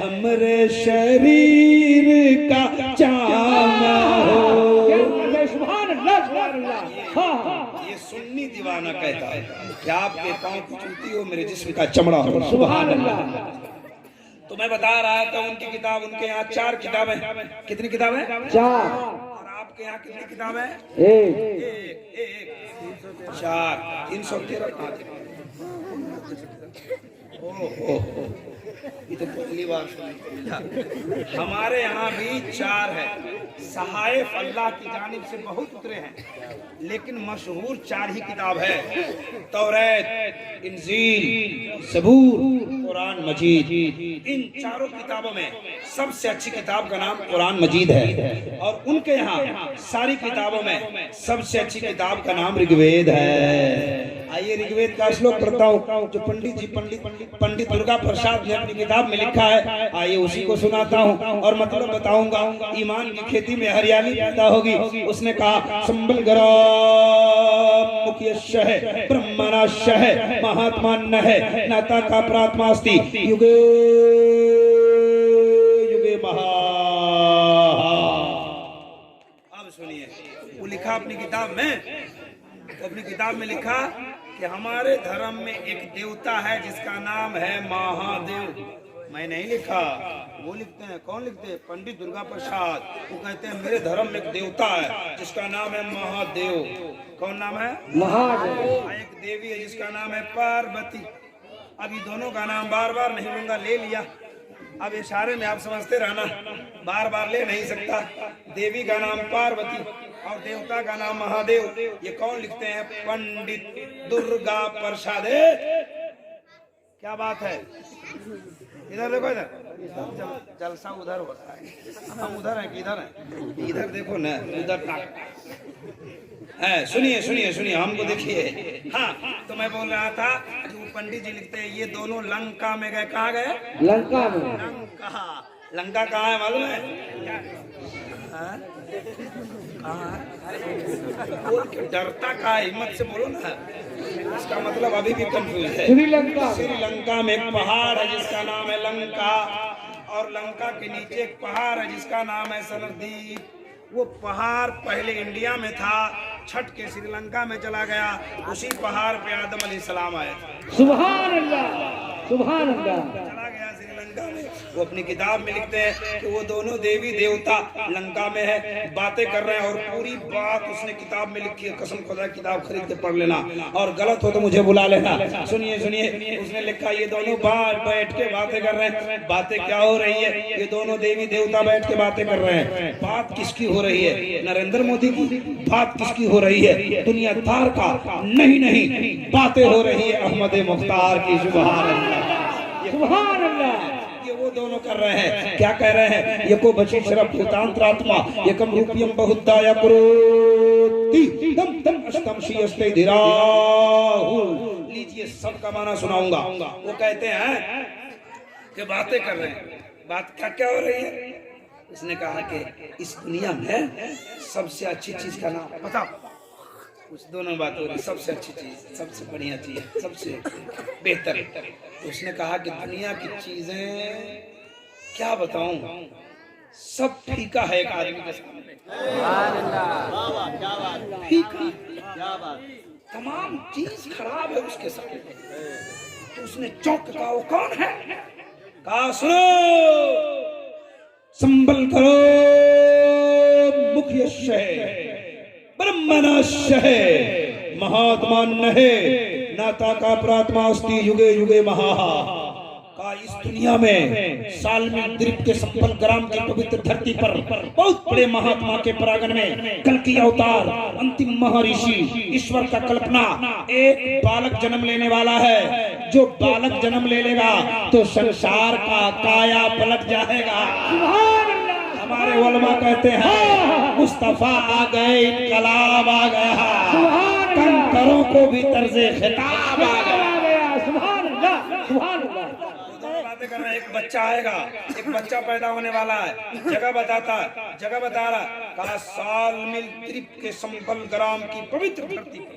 हमरे शरीर का चाम हो। सुभान अल्लाह, सुभान अल्लाह। हाँ, ये सुन्नी दीवाना कहता है कि आपके पाँव की जूती हो, मेरे जिस्म का चमड़ा हो। सुभान अल्लाह। तो मैं बता रहा था उनकी किताब, उनके यहाँ 4 किताबें। कितनी किताबें? 4। और आपके यहाँ कितनी किताबें? 1। 4। 313। ये तो पहली बार सुनी। हमारे यहाँ भी 4 है। सहायफ अल्लाह की जानिब से बहुत उतरे हैं, लेकिन मशहूर 4 ही किताब है, तौरात, इंजील, ज़बूर, कुरान मजीद। इन चारों किताबों में सबसे अच्छी किताब का नाम कुरान मजीद है, और उनके यहाँ सारी किताबों में सबसे अच्छी किताब का नाम ऋग्वेद है। आइए ऋग्वेद का श्लोक पढ़ता हूँ जो पंडित दुर्गा प्रसाद ने अपनी किताब में लिखा है। आइए उसी को सुनाता हूँ और मतलब बताऊंगा। ईमान की खेती में हरियाली पैदा होगी। उसने कहा संबल गरा मुख्य है ब्रह्मणाश है महात्मा न है नाता का प्रात्मास्ति युगे युगे महा। अब सुनिए, वो लिखा अपनी किताब में लिखा कि हमारे धर्म में एक देवता है जिसका नाम है महादेव। मैं नहीं लिखा, वो लिखते हैं। कौन लिखते हैं? पंडित दुर्गा प्रसाद। वो कहते हैं मेरे धर्म में एक देवता है जिसका नाम है महादेव। कौन नाम है? महादेव। एक देवी है जिसका नाम है पार्वती। अब ये दोनों का नाम बार बार नहीं लूंगा, ले लिया। अब इशारे में आप समझते रहना, बार बार ले नहीं सकता। देवी का नाम पार्वती और देवता का नाम महादेव। ये कौन लिखते हैं? पंडित दुर्गा प्रसाद। क्या बात है? इधर देखो, इधर जलसा उधर हो रहा है, हम उधर हैं कि इधर हैं? इधर देखो ना, उधर है। सुनिए सुनिए सुनिए, हमको देखिए। हाँ, तो मैं बोल रहा था कि वो पंडित जी लिखते हैं ये दोनों लंका में गए। कहाँ गए? लंका में। लंका कहाँ है मालूम है? डरता का हिम्मत से बोलो ना, इसका मतलब अभी भी कंफ्यूज है। श्रीलंका में एक पहाड़ है जिसका नाम है लंका, और लंका के नीचे एक पहाड़ है जिसका नाम है सनदीप। वो पहाड़ पहले इंडिया में था, छठ के श्रीलंका में चला गया। उसी पहाड़ पे आदम अलैहिस्सलाम आए। सुभान अल्लाह, सुभान अल्लाह। चला गया श्रीलंका में। वो अपनी किताब में लिखते हैं कि वो दोनों देवी देवता लंका में है, बातें कर रहे हैं, और पूरी बात उसने किताब में लिखी है। कसम खुदा किताब खरीद के पढ़ लेना, और गलत हो तो मुझे बुला लेना। सुनिए सुनिए, उसने लिखा ये दोनों बाहर बैठ के बातें कर रहे हैं। बातें क्या हो रही है? ये दोनों देवी देवता बैठ के बातें कर रहे हैं। बात किसकी हो रही है? नरेंद्र मोदी की। बात किसकी हो रही है? दुनियादार का नहीं, बातें हो रही है अहमद मुख्तार की। सुभान अल्लाह, सुभान अल्लाह। ये वो दोनों कर रहे हैं। क्या कह रहे हैं? ये को बची शरफ भूतांतरात्मा एकम रूपियम बहुधा या करोति तम तम अष्टम शीयस्ते धीराहु। लीजिए सबका माना सुनाऊंगा। वो कहते हैं कि बातें कर रहे हैं, बात क्या क्या हो रही है? उसने कहा कि इस दुनिया में सबसे अच्छी चीज का नाम बताओ। कुछ दोनों बात हो रही, सबसे अच्छी चीज, सबसे बढ़िया चीज, सबसे बेहतर। उसने कहा कि दुनिया की चीजें क्या बताऊं, सब फीका है एक आदमी के सामने। फीका, तमाम चीज खराब है उसके सामने। तो उसने चौंक कहा, वो कौन है? कहा सुनो, संबल करो मुख्य ब्रह्मणश महात्मा नहे नाता का प्रात्मा अस्ति युगे युगे महा। का इस दुनिया में साल में द्वीप के संपल ग्राम की पवित्र धरती पर बहुत बड़े महात्मा के परागण में कल की अवतार अंतिम महर्षि ईश्वर का कल्पना एक बालक जन्म लेने वाला है। जो बालक जन्म ले लेगा तो संसार का काया पलट जाएगा। हमारे उलमा कहते हैं मुस्तफा आ गए, इनकलाब आ गया, कंकरों को भी तर्जे खिताब आ गया। सुभान अल्लाह, सुभान अल्लाह। बातें कर रहे हैं, एक बच्चा आएगा, एक बच्चा पैदा होने वाला है। जगह बताता, जगह बता रहा, कहा साल मिल त्रिप के संबल ग्राम की पवित्र धरती पर।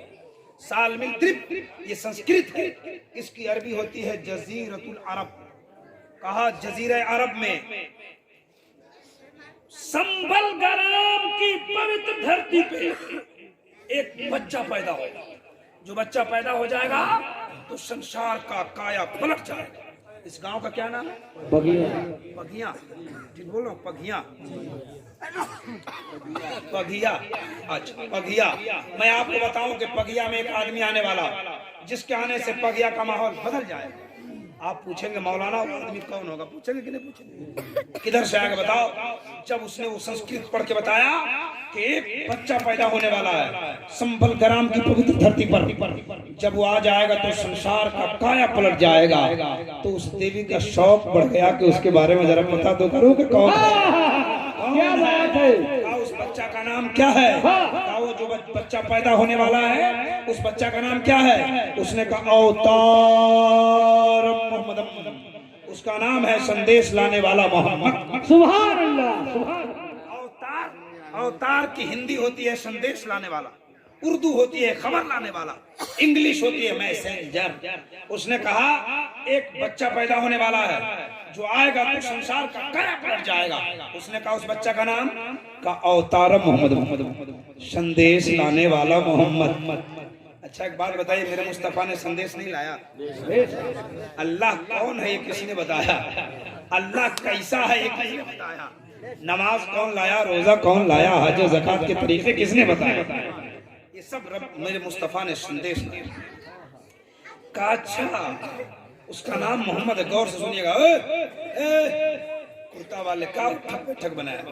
साल मिल त्रिप ये संस्कृत है, इसकी अरबी होती है जजीरतुल अरब। कहा जजीरे अरब में संबल ग्राम की पवित्र धरती पे एक बच्चा पैदा होगा। जो बच्चा पैदा हो जाएगा तो संसार का काया पलट जाएगा। इस गांव का क्या नाम है? बगिया। पगिया, ठीक बोलो, पगिया। पगिया, अच्छा पगिया। मैं आपको बताऊं कि पगिया में एक आदमी आने वाला, जिसके आने से पगिया का माहौल बदल जाएगा। आप पूछेंगे मौलाना वो आदमी कौन होगा? पूछेंगे कि नहीं पूछेंगे? किधर से आएगा बताओ? जब उसने वो संस्कृत पढ़ के बताया कि एक बच्चा पैदा होने वाला है संबल ग्राम की पवित्र धरती पर, जब वो आ जाएगा तो संसार का काया पलट जाएगा। तो उस देवी का शौक बढ़ गया कि उसके बारे में जरा पता तो करो कि कौन क्या बात है? उस बच्चा का नाम क्या है? वो जो बच्चा पैदा होने वाला है उस बच्चा का नाम क्या है? उसने कहा अवतार मोहम्मद। उसका नाम है संदेश लाने वाला मोहम्मद। सुभान अल्लाह, सुभान। अवतार, अवतार की हिंदी होती है संदेश लाने वाला, उर्दू होती है खबर लाने वाला, इंग्लिश होती है मैसेंजर। उसने कहा एक बच्चा पैदा होने वाला है, जो आएगा तो संसार का काया पलट जाएगा। उसने कहा उस बच्चा का नाम का अवतार मोहम्मद, संदेश लाने वाला मोहम्मद। अच्छा एक बात बताइए, मेरे मुस्तफा ने संदेश नहीं लाया? अल्लाह कौन है ये किसने बताया? अल्लाह कैसा है ये किसने बताया? नमाज कौन लाया, रोजा कौन लाया, हज ज़कात के तरीके किसने बताया? ये सब रब मेरे मुस्तफा ने संदेश दिया। कहा अच्छा उसका नाम मोहम्मद है। गौर से सुनिएगा, कुर्ता वाले का ठक बैठक बनाया।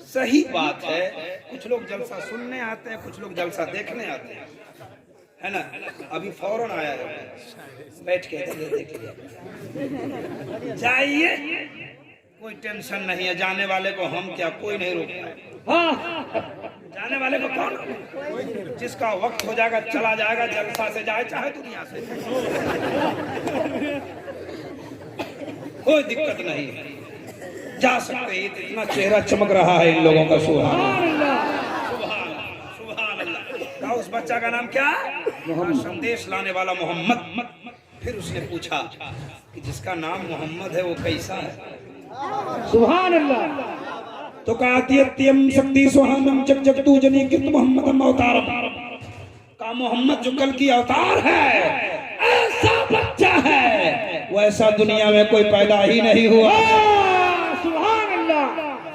सही बात है, कुछ लोग जलसा सुनने आते हैं, कुछ लोग जलसा देखने आते हैं, है ना? अभी फौरन आया है, बैठ के देख लिया, जाइए, कोई टेंशन नहीं है। जाने वाले को हम क्या, कोई नहीं रोकता। जाने वाले को कौन? जिसका वक्त हो जाएगा चला जाएगा, जलसा से जाए चाहे दुनिया से, कोई दिक्कत नहीं है, जा सकते हैं। इतना चेहरा चमक रहा है इन लोगों का। सुभान अल्लाह। उस बच्चा का नाम क्या? संदेश लाने वाला मोहम्मद। फिर उसने पूछा कि जिसका नाम मोहम्मद है वो कैसा है? सुभान अल्लाह। तो कात्यत्यम शक्ति सुहानम जग जगतु जनी कित मोहम्मदम अवतारम। का मोहम्मद जो कल की अवतार है, ऐसा बच्चा है वो ऐसा दुनिया में कोई पैदा ही नहीं हुआ। सुभान अल्लाह,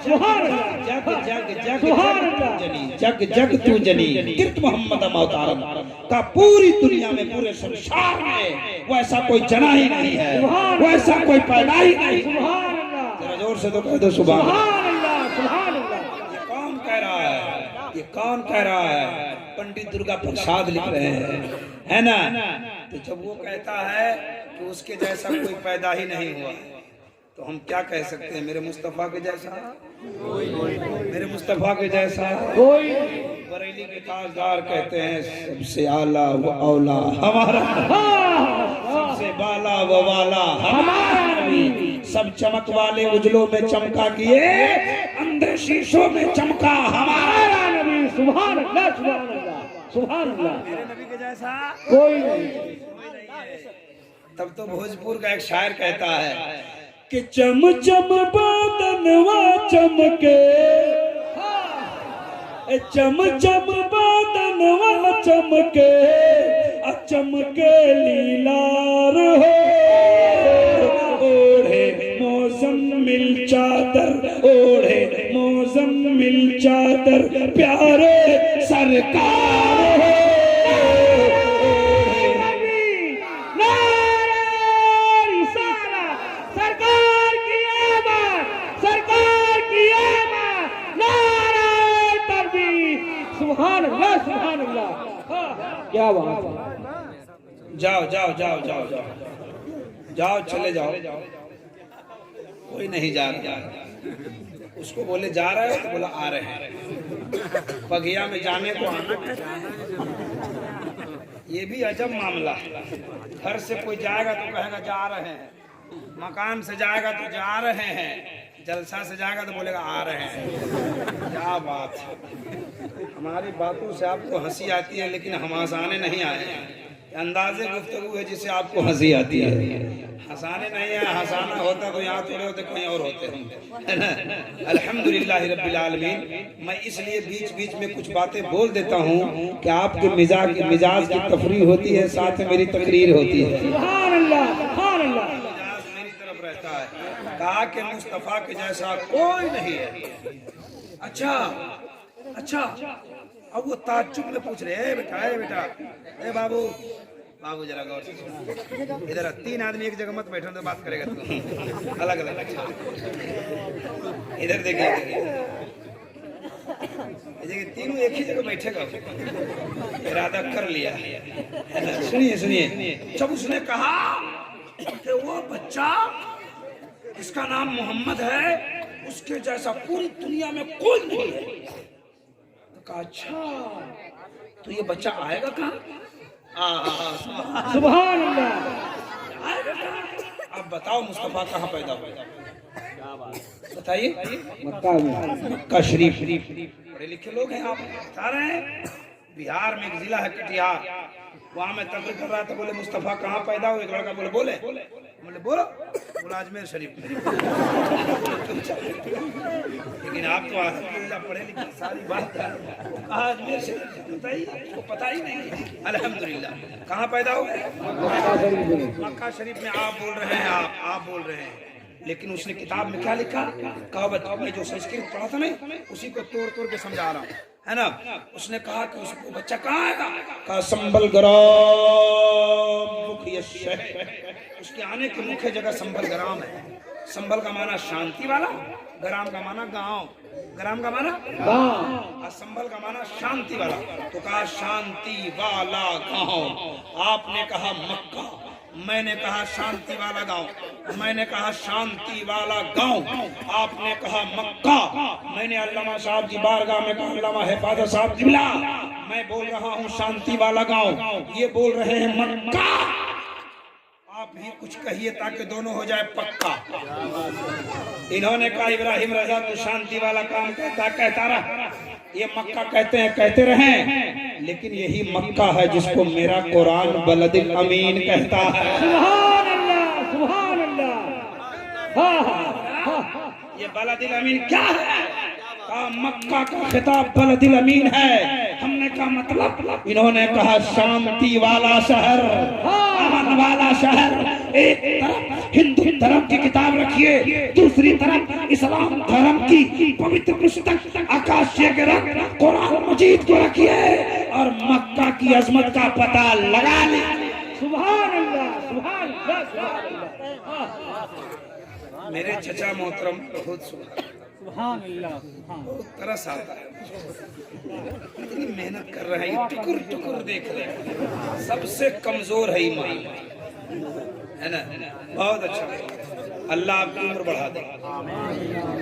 सुभान अल्लाह। जग जग जग जनी जग जग तू जनी कित मोहम्मदम अवतारम। का पूरी दुनिया में, पूरे संसार में वो ऐसा कोई जना ही नहीं है, वो ऐसा कोई पैदा ही नहीं। सुभान अल्लाह। जरा जोर से तो कह दो सुभान अल्लाह, सुभान अल्लाह। ये कौन कह रहा है? ये कौन कह रहा है? पंडित दुर्गा प्रसाद लिख रहे हैं, है ना? तो जब वो कहता है कि उसके जैसा कोई पैदा ही नहीं हुआ, तो हम क्या कह सकते हैं? मेरे मुस्तफा के जैसा, मेरे मुस्तफा के जैसा कोई बरेली के ताजदार कहते हैं सबसे आला व औला हमारा, सबसे बाला व वाला हमारा नबी, सब चमक वाले उजलों में चमका किए, अंधे शीशों में चमका हमारा नबी। सुभान अल्लाह, सुभान अल्लाह, सुभान अल्लाह। मेरे नबी के जैसा कोई नहीं। तब तो भोजपुर का एक शायर कहता है कि चम चम बादनवा चमके, चम चम बादनवा चमके, चमके लीलार हो, ओढ़े मौसम मिल चादर, ओढ़े मौसम मिल चादर, प्यारे सरकार हो। सुभान अल्लाह, सुभान अल्लाह। क्या बात है। जाओ जाओ जाओ जाओ जाओ जाओ, चले जाओ। कोई नहीं जा रहा। उसको बोले जा रहे हो तो बोला आ रहे हैं। बगिया में जाने को आना, ये भी अजब मामला है। घर से कोई जाएगा तो कहेगा जा रहे हैं, मकान से जाएगा तो जा रहे हैं, जलसा से जाएगा तो बोलेगा आ रहे हैं। क्या बात है। हमारी बातों से आपको हंसी आती है, लेकिन हम हंसाने नहीं आए हैं। अंदाजे गुफ्तगू है जिससे आपको हंसी आती है, हंसाने नहीं है। हंसाना होता तो यहाँ थोड़े होते, कहीं और होते हैं। अल्हम्दुलिल्लाह रब्बिल आलमीन। मैं इसलिए बीच बीच में कुछ बातें बोल देता हूँ कि आपके मिजाज की तफरीह होती है, साथ में मेरी तकरीर होती है। सुभान अल्लाह, सुभान अल्लाह। मिजाज मेरी तरफ रहता है। कहा कि मुस्तफा के जैसा कोई नहीं है। अच्छा अच्छा, अब वो ताज्जुब में पूछ रहे हैं, बेटा ए बेटा, ए बाबू, बाबू जरा गौर से सुनो। इधर 3 आदमी एक जगह मत बैठो तो बात करेगा तू, अलग अलग। अच्छा इधर देखिए, देखिए तीनों एक ही जगह बैठेगा। इरादा कर लिया। सुनिए सुनिए, जब उसने कहा कि वो बच्चा इसका नाम मोहम्मद है, उसके जैसा पूरी दुनिया में कोई नहीं है, अच्छा तो ये बच्चा आएगा कहाँ? सुभान अल्लाह। अब बताओ मुस्तफा कहाँ पैदा हुआ? बताइए। मक्का में। मक्का शरीफ। पढ़े लिखे लोग हैं आप, बता रहे हैं। बिहार में एक जिला है कटिहार, वहाँ मैं तकरीर कर रहा था। बोले मुस्तफा कहाँ पैदा हुए? एक लड़का बोले बोले बोलो, बोला अजमेर शरीफ। लेकिन आप तो अल्हम्दुलिल्लाह पढ़े लिखे, सारी बात अजमेर शरीफ बताइए, आपको पता ही नहीं। अल्हम्दुलिल्लाह कहाँ पैदा हुए? मक्का शरीफ में। आप बोल रहे हैं, आप बोल रहे हैं, लेकिन उसने किताब में क्या लिखा? कहा बताओ, मैं जो संस्कृत पढ़ा था मैं उसी को तोड़ तोड़ के समझा रहा हूँ, है ना। उसने कहा कि उसको बच्चा कहाँ आएगा? कहा संबल ग्राम मुख्य शहर। उसके आने की मुख्य जगह संबल ग्राम है। संबल का माना शांति वाला, ग्राम का माना गांव, ग्राम का माना गांव, और संबल का माना शांति वाला। तो कहा शांति वाला गांव। आपने कहा मक्का, मैंने कहा शांति वाला गांव। मैंने कहा शांति वाला गांव, आपने कहा मक्का। मैंने अल्लामा साहब की बारगाह में कहा, अल्लामा हिफाजत साहब जिबला, मैं बोल रहा हूँ शांति वाला गांव, ये बोल रहे हैं मक्का। आप भी कुछ कहिए ताकि दोनों हो जाए पक्का। इन्होंने कहा इब्राहिम रजा तो शांति वाला काम कहता रहा, ये मक्का कहते हैं, कहते रहे, लेकिन यही मक्का है जिसको मेरा कुरान बलदिल अमीन कहता है। सुभान अल्लाह, सुभान अल्लाह। ये बलदिल अमीन क्या है? कहा मक्का का खिताब बलदिल अमीन है। हमने कहा मतलब? इन्होंने कहा शांति वाला शहर, अमन वाला शहर। एक तरफ हिंदू धर्म की किताब रखिए, दूसरी तरफ इस्लाम धर्म की पवित्र पुस्तक आकाशीय ग्रंथ कुरान मजीद को रखिए, और मक्का की अजमत का पता लगा ले। सुभान अल्लाह, सुभान अल्लाह, सुभान अल्लाह। मेरे चचा मोहतरम बहुत सुभान अल्लाह, बहुत तरस आता है। इतनी मेहनत कर रहे हैं, टुकुर टुकुर देख रहे हैं। सबसे कमजोर है ईमान, है ना। बहुत अच्छा। अल्लाह आपकी उम्र बढ़ा दे।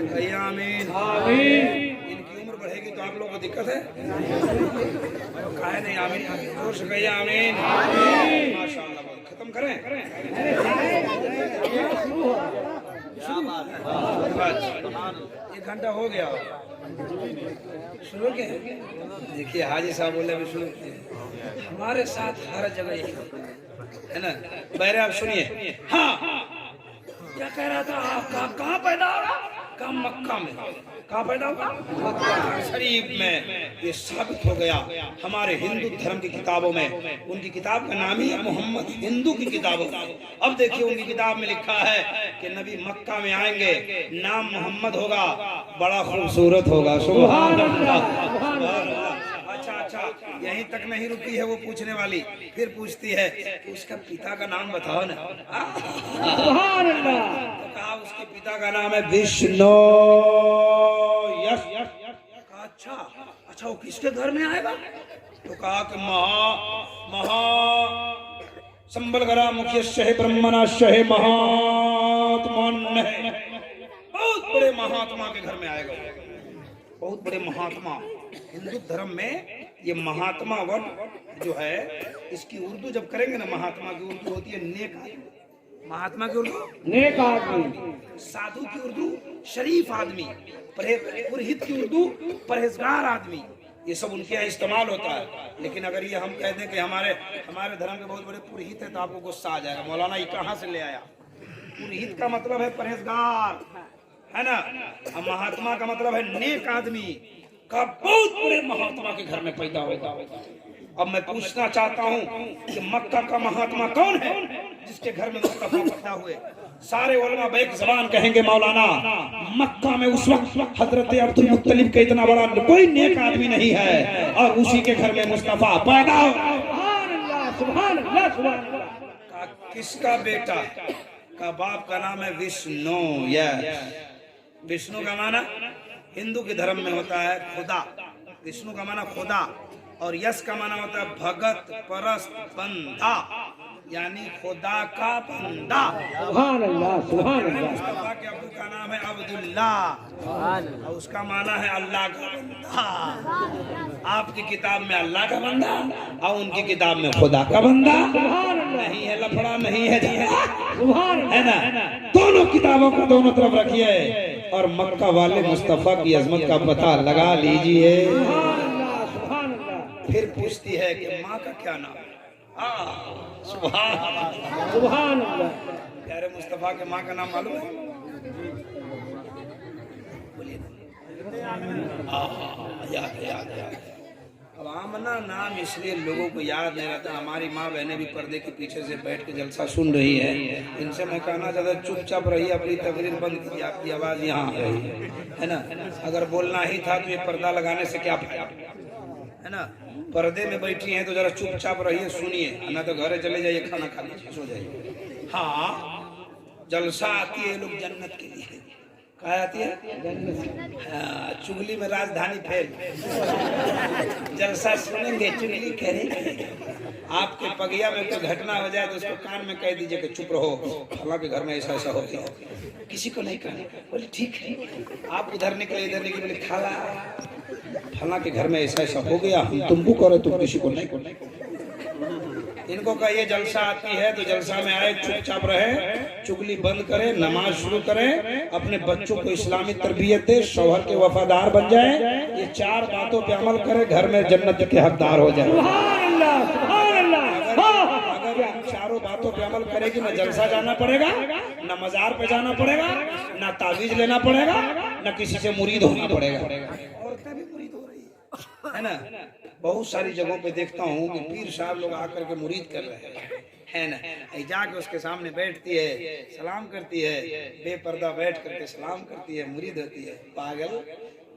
कहिए आमीन। इनकी उम्र बढ़ेगी तो आप लोगों को दिक्कत है? काहे नहीं आमीन? जोर से कहिए आमीन। माशाअल्लाह। खत्म करें? एक घंटा हो गया, शुरू के देखिए हाजी साहब बोले अभी शुरू किए। हमारे साथ हर जगह यही है ना। बहरे आप सुनिए। हाँ क्या कह रहा था आप? कहाँ पैदा होगा? कहाँ? मक्का में। कहाँ पैदा होगा? मक्का शरीफ में। ये साबित हो गया हमारे हिंदू धर्म की किताबों में। उनकी किताब का नाम ही है मोहम्मद, हिंदू की किताबों। अब देखिए उनकी किताब में लिखा है कि नबी मक्का में आएंगे, नाम मोहम्मद होगा, बड़ा खूबसूरत होगा। सुभान अल्लाह। अच्छा, यहीं तक नहीं रुकी है वो पूछने वाली, फिर पूछती है कि उसका पिता का नाम बताओ ना। सुभान अल्लाह। तो कहा उसके पिता का नाम है विष्णु। अच्छा वो किसके घर में आएगा? तो कहा कि महा संबलगरा मुख्य ब्रह्मणाशय महात्मा, बहुत बड़े महात्मा के घर में आएगा। बहुत बड़े महात्मा। हिंदू धर्म में ये महात्मा वर्ड जो है, इसकी उर्दू जब करेंगे ना, महात्मा की उर्दू होती है नेक आदमी। महात्मा की उर्दू नेक आदमी। साधु की उर्दू शरीफ आदमी। पुरोहित की उर्दू परहेजगार आदमी। ये सब उनके यहाँ इस्तेमाल होता है। लेकिन अगर ये हम कह दें कि हमारे धर्म के बहुत बड़े पुरोहित है, तो आपको गुस्सा आ जाएगा। मौलाना ये कहाँ से ले आया? पुरोहित का मतलब है परहेजगार, है ना। महात्मा का मतलब है नेक आदमी का बहुत बड़े महात्मा के घर में पैदा होगा। अब मैं पूछना चाहता हूँ कि मक्का का महात्मा कौन है जिसके घर में मुस्तफा पैदा हुए? सारे उलमा बेक ज़बान कहेंगे मौलाना, मक्का में उस वक्त हजरत अब्दुल मुत्तलिब का इतना बड़ा कोई नेक आदमी नहीं है, और उसी के घर में मुस्तफा पैदा हो। सुभान अल्लाह, सुभान अल्लाह, सुभान अल्लाह। किसका बेटा का बाप का नाम है विष्णु। विष्णु का माना हिंदू के धर्म में होता है खुदा। विष्णु का माना खुदा, और यश का माना होता है भगत, परस्त, बंदा, यानी खुदा का बंदा। सुभान अल्लाह, सुभान अल्लाह। मुस्तफा के अब्बू का नाम है अब्दुल्ला, और उसका माना है अल्लाह का बंदा। आपकी किताब में अल्लाह का बंदा और उनकी किताब में खुदा का बंदा। नहीं है लफड़ा, नहीं है झगड़ा, है ना। दोनों किताबों को दोनों तरफ रखिए और मक्का वाले मुस्तफा की अजमत का पता लगा लीजिए। फिर पूछती है कि माँ का क्या नाम? सुभान अल्लाह। प्यारे मुस्तफा के माँ का नाम मालूम है? बोलिए। याद। अब आमना नाम इसलिए लोगों को याद नहीं रहता। हमारी माँ बहनें भी पर्दे के पीछे से बैठ के जलसा सुन रही है। इनसे मैं कहना चाहता, चुपचाप रहिए, अपनी तकरीर बंद कीजिए, आपकी आवाज यहाँ आ रही है ना। अगर बोलना ही था तो ये पर्दा लगाने से क्या फायदा, है ना। पर्दे में बैठी हैं तो जरा चुपचाप रहिए, सुनिए, ना तो घरे चले जाइए, खाना खा लीजिए, सो जाइए। हाँ, जलसा आती है लोग जन्नत के लिए। कहा आती है? हाँ, चुगली में राजधानी फैल। जलसा सुनेंगे, चुगली करेंगे। आपके पगिया में कोई घटना हो जाए तो उसको कान में कह दीजिए कि चुप रहो, फलां के घर में ऐसा ऐसा हो गया। किसी को नहीं कहना, बोले ठीक है। आप उधर निकले, इधर निकले, बोले खाला फलां के घर में ऐसा ऐसा हो गया, हम तुमको करे, तुम किसी को नहीं। इनको कहिए जलसा आती है तो जलसा में आए, चुपचाप रहे, चुगली बंद करे, नमाज शुरू करे, अपने बच्चों को इस्लामी तरबियत दे, शौहर के वफादार बन जाए। ये 4 बातों पे अमल करे, घर में जन्नत के हकदार हो जाए। अगर इन 4 बातों पे अमल करेगी, ना जलसा जाना पड़ेगा, ना मजार पे जाना पड़ेगा, ना तावीज लेना पड़ेगा, ना किसी से मुरीद होना पड़ेगा। औरतें भी मुरीद हो रही है ना। बहुत सारी जगहों पे देखता हूँ कि पीर साहब लोग आकर के मुरीद कर रहे हैं ना। जाके उसके सामने बैठती है, सलाम करती है, बेपर्दा बैठ करके सलाम करती है, मुरीद होती है। पागल,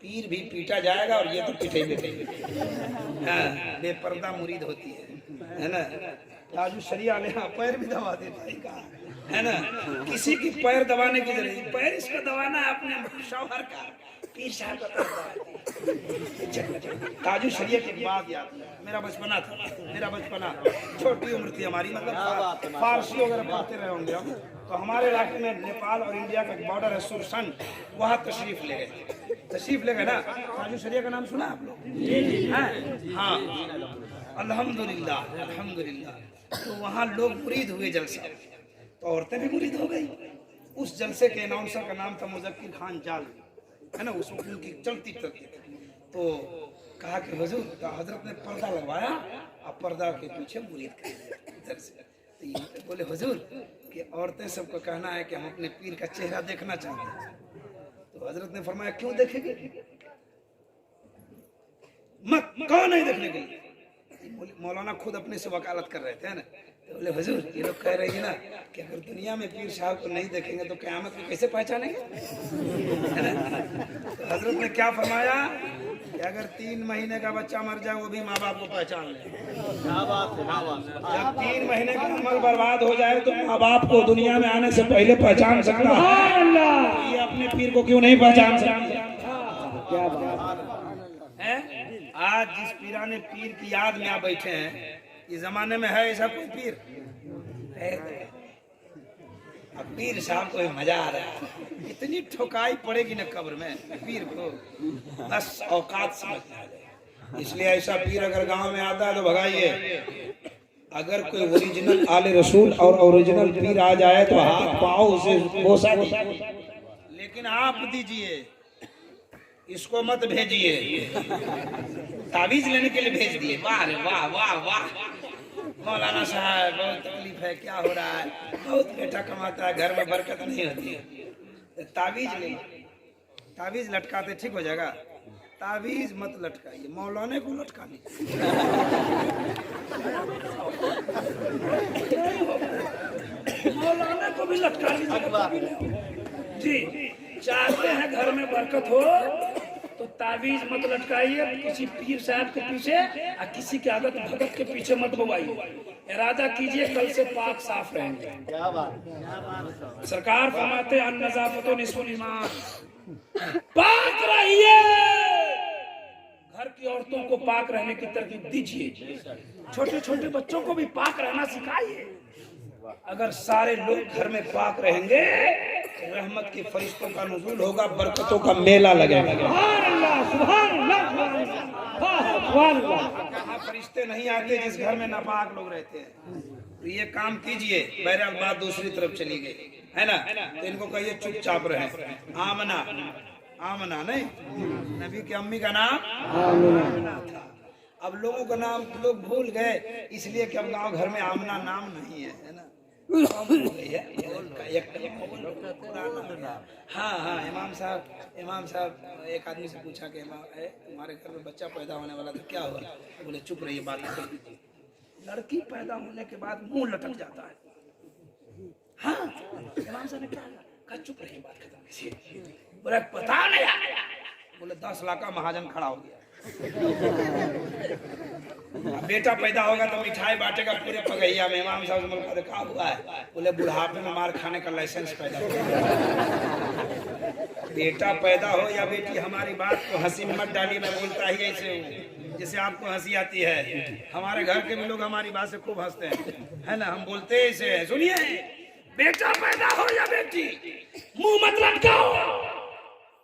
पीर भी पीटा जाएगा और ये तो पिटे बैठे। हाँ, बेपर्दा मुरीद होती है ना। राजू शरिया ने पैर भी दबा दे भाई का, है ना। किसी की पैर दबाने की जरूरत, पैर इसका दबाना है अपने शौहर का, पीर साहब का पर्दा है। ताजु शरीय की बात याद, मेरा बचपना था, छोटी उम्र थी हमारी, मतलब फारसी वगैरह पढ़ते रहे होंगे हम। तो हमारे इलाके में नेपाल और इंडिया का बॉर्डर है सुरसंड, वहाँ तशरीफ ले गए ना। ताजु शरीय का नाम सुना आप लोग? हाँ, अल्हम्दुलिल्लाह। तो वहाँ लोग मुरीद हुए जलसा, तो औरतें भी मुरीद हो गई। उस जलसे के अनाउंसर का नाम था मुजक्किर खान जाल, है ना, उसमें उनकी चलती तो कहा कि हुजूर, तो हजरत ने पर्दा लगवाया और पर्दा के पीछे मुरीद कर इधर से। तो ये बोले हुजूर कि औरतें सबको कहना है कि हम अपने पीर का चेहरा देखना चाहते हैं। तो हजरत ने फरमाया क्यों देखेंगे, मत, कौन नहीं देखने के लिए। मौलाना खुद अपने से वकालत कर रहे थे ना। तो बोले हुजूर, ये लोग कह रहे हैं ना कि अगर दुनिया में पीर साहब को नहीं देखेंगे तो क़यामत में कैसे पहचानेंगे, है ना। तो हजरत ने क्या फरमाया कि अगर 3 महीने का बच्चा मर जाए वो भी माँ बाप को पहचान ले। जब 3 महीने का अमल बर्बाद हो जाए तो माँ बाप को दुनिया में आने से पहले पहचान सकता है, ये अपने पीर को क्यों नहीं पहचान सकता। क्या बात है। आज जिस पीराने पीर की याद में आप बैठे हैं, इस जमाने में है ऐसा कोई पीर है? अब पीर साहब को मजा आ रहा है, इतनी ठोकाई पड़ेगी ना कब्र में पीर को, बस औकात समझ में आ जाए। इसलिए ऐसा पीर अगर गांव में आता है तो भगाइए। अगर कोई ओरिजिनल आले रसूल और ओरिजिनल पीर आ जाए तो हाथ पाओ उसे बोसा दीजिए, लेकिन आप दीजिए, इसको मत भेजिए। ताबीज लेने के लिए भेज दिए, वाह रे वाह वाह वाह, मौलाना साहब बहुत तकलीफ है, क्या हो रहा है, बहुत बेटा कमाता है, घर में बरकत नहीं होती है, ताबीज ले, ताबीज लटकाते ठीक हो जाएगा। ताबीज मत लटकाइए, मौलाने को लटकानी। मौलाना को भी लटका जी। चाहते हैं घर में बरकत हो तो ताबीज मत लटकाइए किसी पीर साहब के पीछे, और किसी के आदत भगत के पीछे मत बोवाइए। इरादा कीजिए कल से पाक साफ रहेंगे। सरकार फरमाते हैं नज़ाफ़तो निस्फ़ुल ईमान, पाक रहिए। घर की औरतों को पाक रहने की तरकीब दीजिए, छोटे छोटे बच्चों को भी पाक रहना सिखाइए। अगर सारे लोग घर में पाक रहेंगे, रहमत के फरिश्तों का नुज़ूल होगा, बरकतों का मेला लगेगा। सुभान अल्लाह, सुभान अल्लाह, सुभान अल्लाह। कहाँ फरिश्ते नहीं आते जिस घर में नापाक लोग रहते हैं। तो ये काम कीजिए। बहरहाल बात दूसरी तरफ चली गई, है ना। तो इनको कहिए चुपचाप रहे। आमना, आमना नहीं, नबी की अम्मी का नाम आमना था। अब लोगों का नाम लोग भूल गए, इसलिए कि अब गाँव घर में आमना नाम नहीं है, है ना। हाँ हाँ, इमाम साहब, एक आदमी से पूछा कि इमाम है तुम्हारे घर में बच्चा पैदा होने वाला था, क्या हुआ? बोले चुप रहिए, बात कर दीजिए। लड़की पैदा होने के बाद मुंह लटक जाता है। हाँ, इमाम साहब ने क्या कहा? चुप रहिए, बात खत्म कीजिए। बोले पता नहीं। बोले 10 लाख का महाजन खड़ा हो गया। बेटा पैदा होगा तो मिठाई बांटेगा पूरे पगैया में। इमाम साहब से क्या हुआ है? बोले बुढ़ापे में मार खाने का लाइसेंस पैदा हो। बेटा पैदा हो या बेटी, हमारी बात को हंसी में मत डालिए, मैं बोलता ही ऐसे हूँ जैसे आपको हंसी आती है। हमारे घर के भी लोग हमारी बात से खूब हंसते हैं, है ना। हम बोलते ऐसे हैं, सुनिए, बेटा पैदा हो या बेटी, मुंह मत लटकाओ,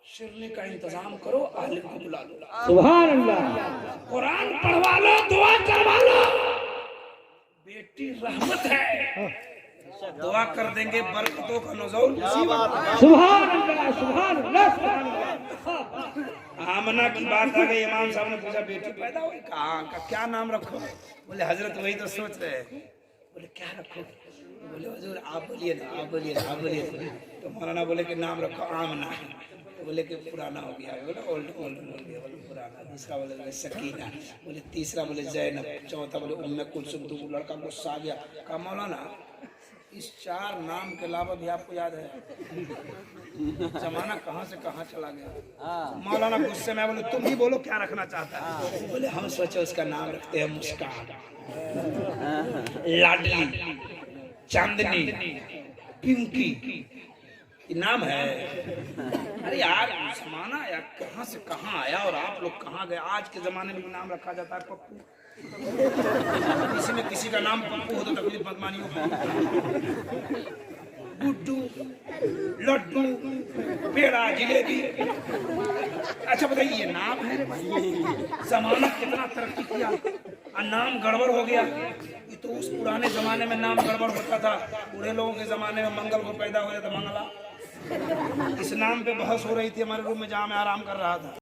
शिरने का इंतजाम करो, आलिम को बुला लो, सुभान अल्लाह, कुरान पढ़वा लो, दुआ करवा लो। बेटी रहमत है, दुआ कर देंगे, बरकतों का नुज़ूल। सुभान अल्लाह, सुभान अल्लाह, सुभान अल्लाह। आमना की बात आ गई। इमाम साहब ने पूछा बेटी पैदा हुई, कहाँ का क्या नाम रखो? बोले हजरत वही तो सोच रहे हैं। बोले क्या रखो? बोले हुजूर आप बोलिए ना, आप बोलिए ना, आप बोलिए। तो मौलाना बोले कि नाम रखो आमना। बोले कि पुराना हो गया। बोले ओल्ड हो गया। बोले पुराना। दूसरा बोले सकीना। बोले तीसरा बोले जैनब। चौथा बोले उम्मे कुलसुम। दो लड़का गुस्सा आ गया, कहा मौलाना इस 4 नाम के अलावा भी आपको याद है? जमाना कहाँ से कहाँ चला गया। मौलाना गुस्से में बोले तुम ही बोलो क्या रखना चाहता है? बोले हम सोचे उसका नाम रखते हैं मुस्कान, लाडली, चांदनी, पिंकी, ये नाम है। अरे यार जमाना यार कहाँ से कहाँ आया और आप लोग कहाँ गए। आज के जमाने में नाम रखा जाता है पप्पू। किसी में किसी का नाम पप्पू हो तो तकलीफ मत मानियो। गुड्डू, लड्डू, पेड़ा, जिलेबी। अच्छा बताइए ये नाम है? जमाना कितना तरक्की किया और नाम गड़बड़ हो गया। ये तो उस पुराने जमाने में नाम गड़बड़ होता था। बूढ़े लोगों के जमाने में मंगल को पैदा हो जाता मंगला। इस नाम पे बहस हो रही थी हमारे रूम में जहाँ मैं आराम कर रहा था।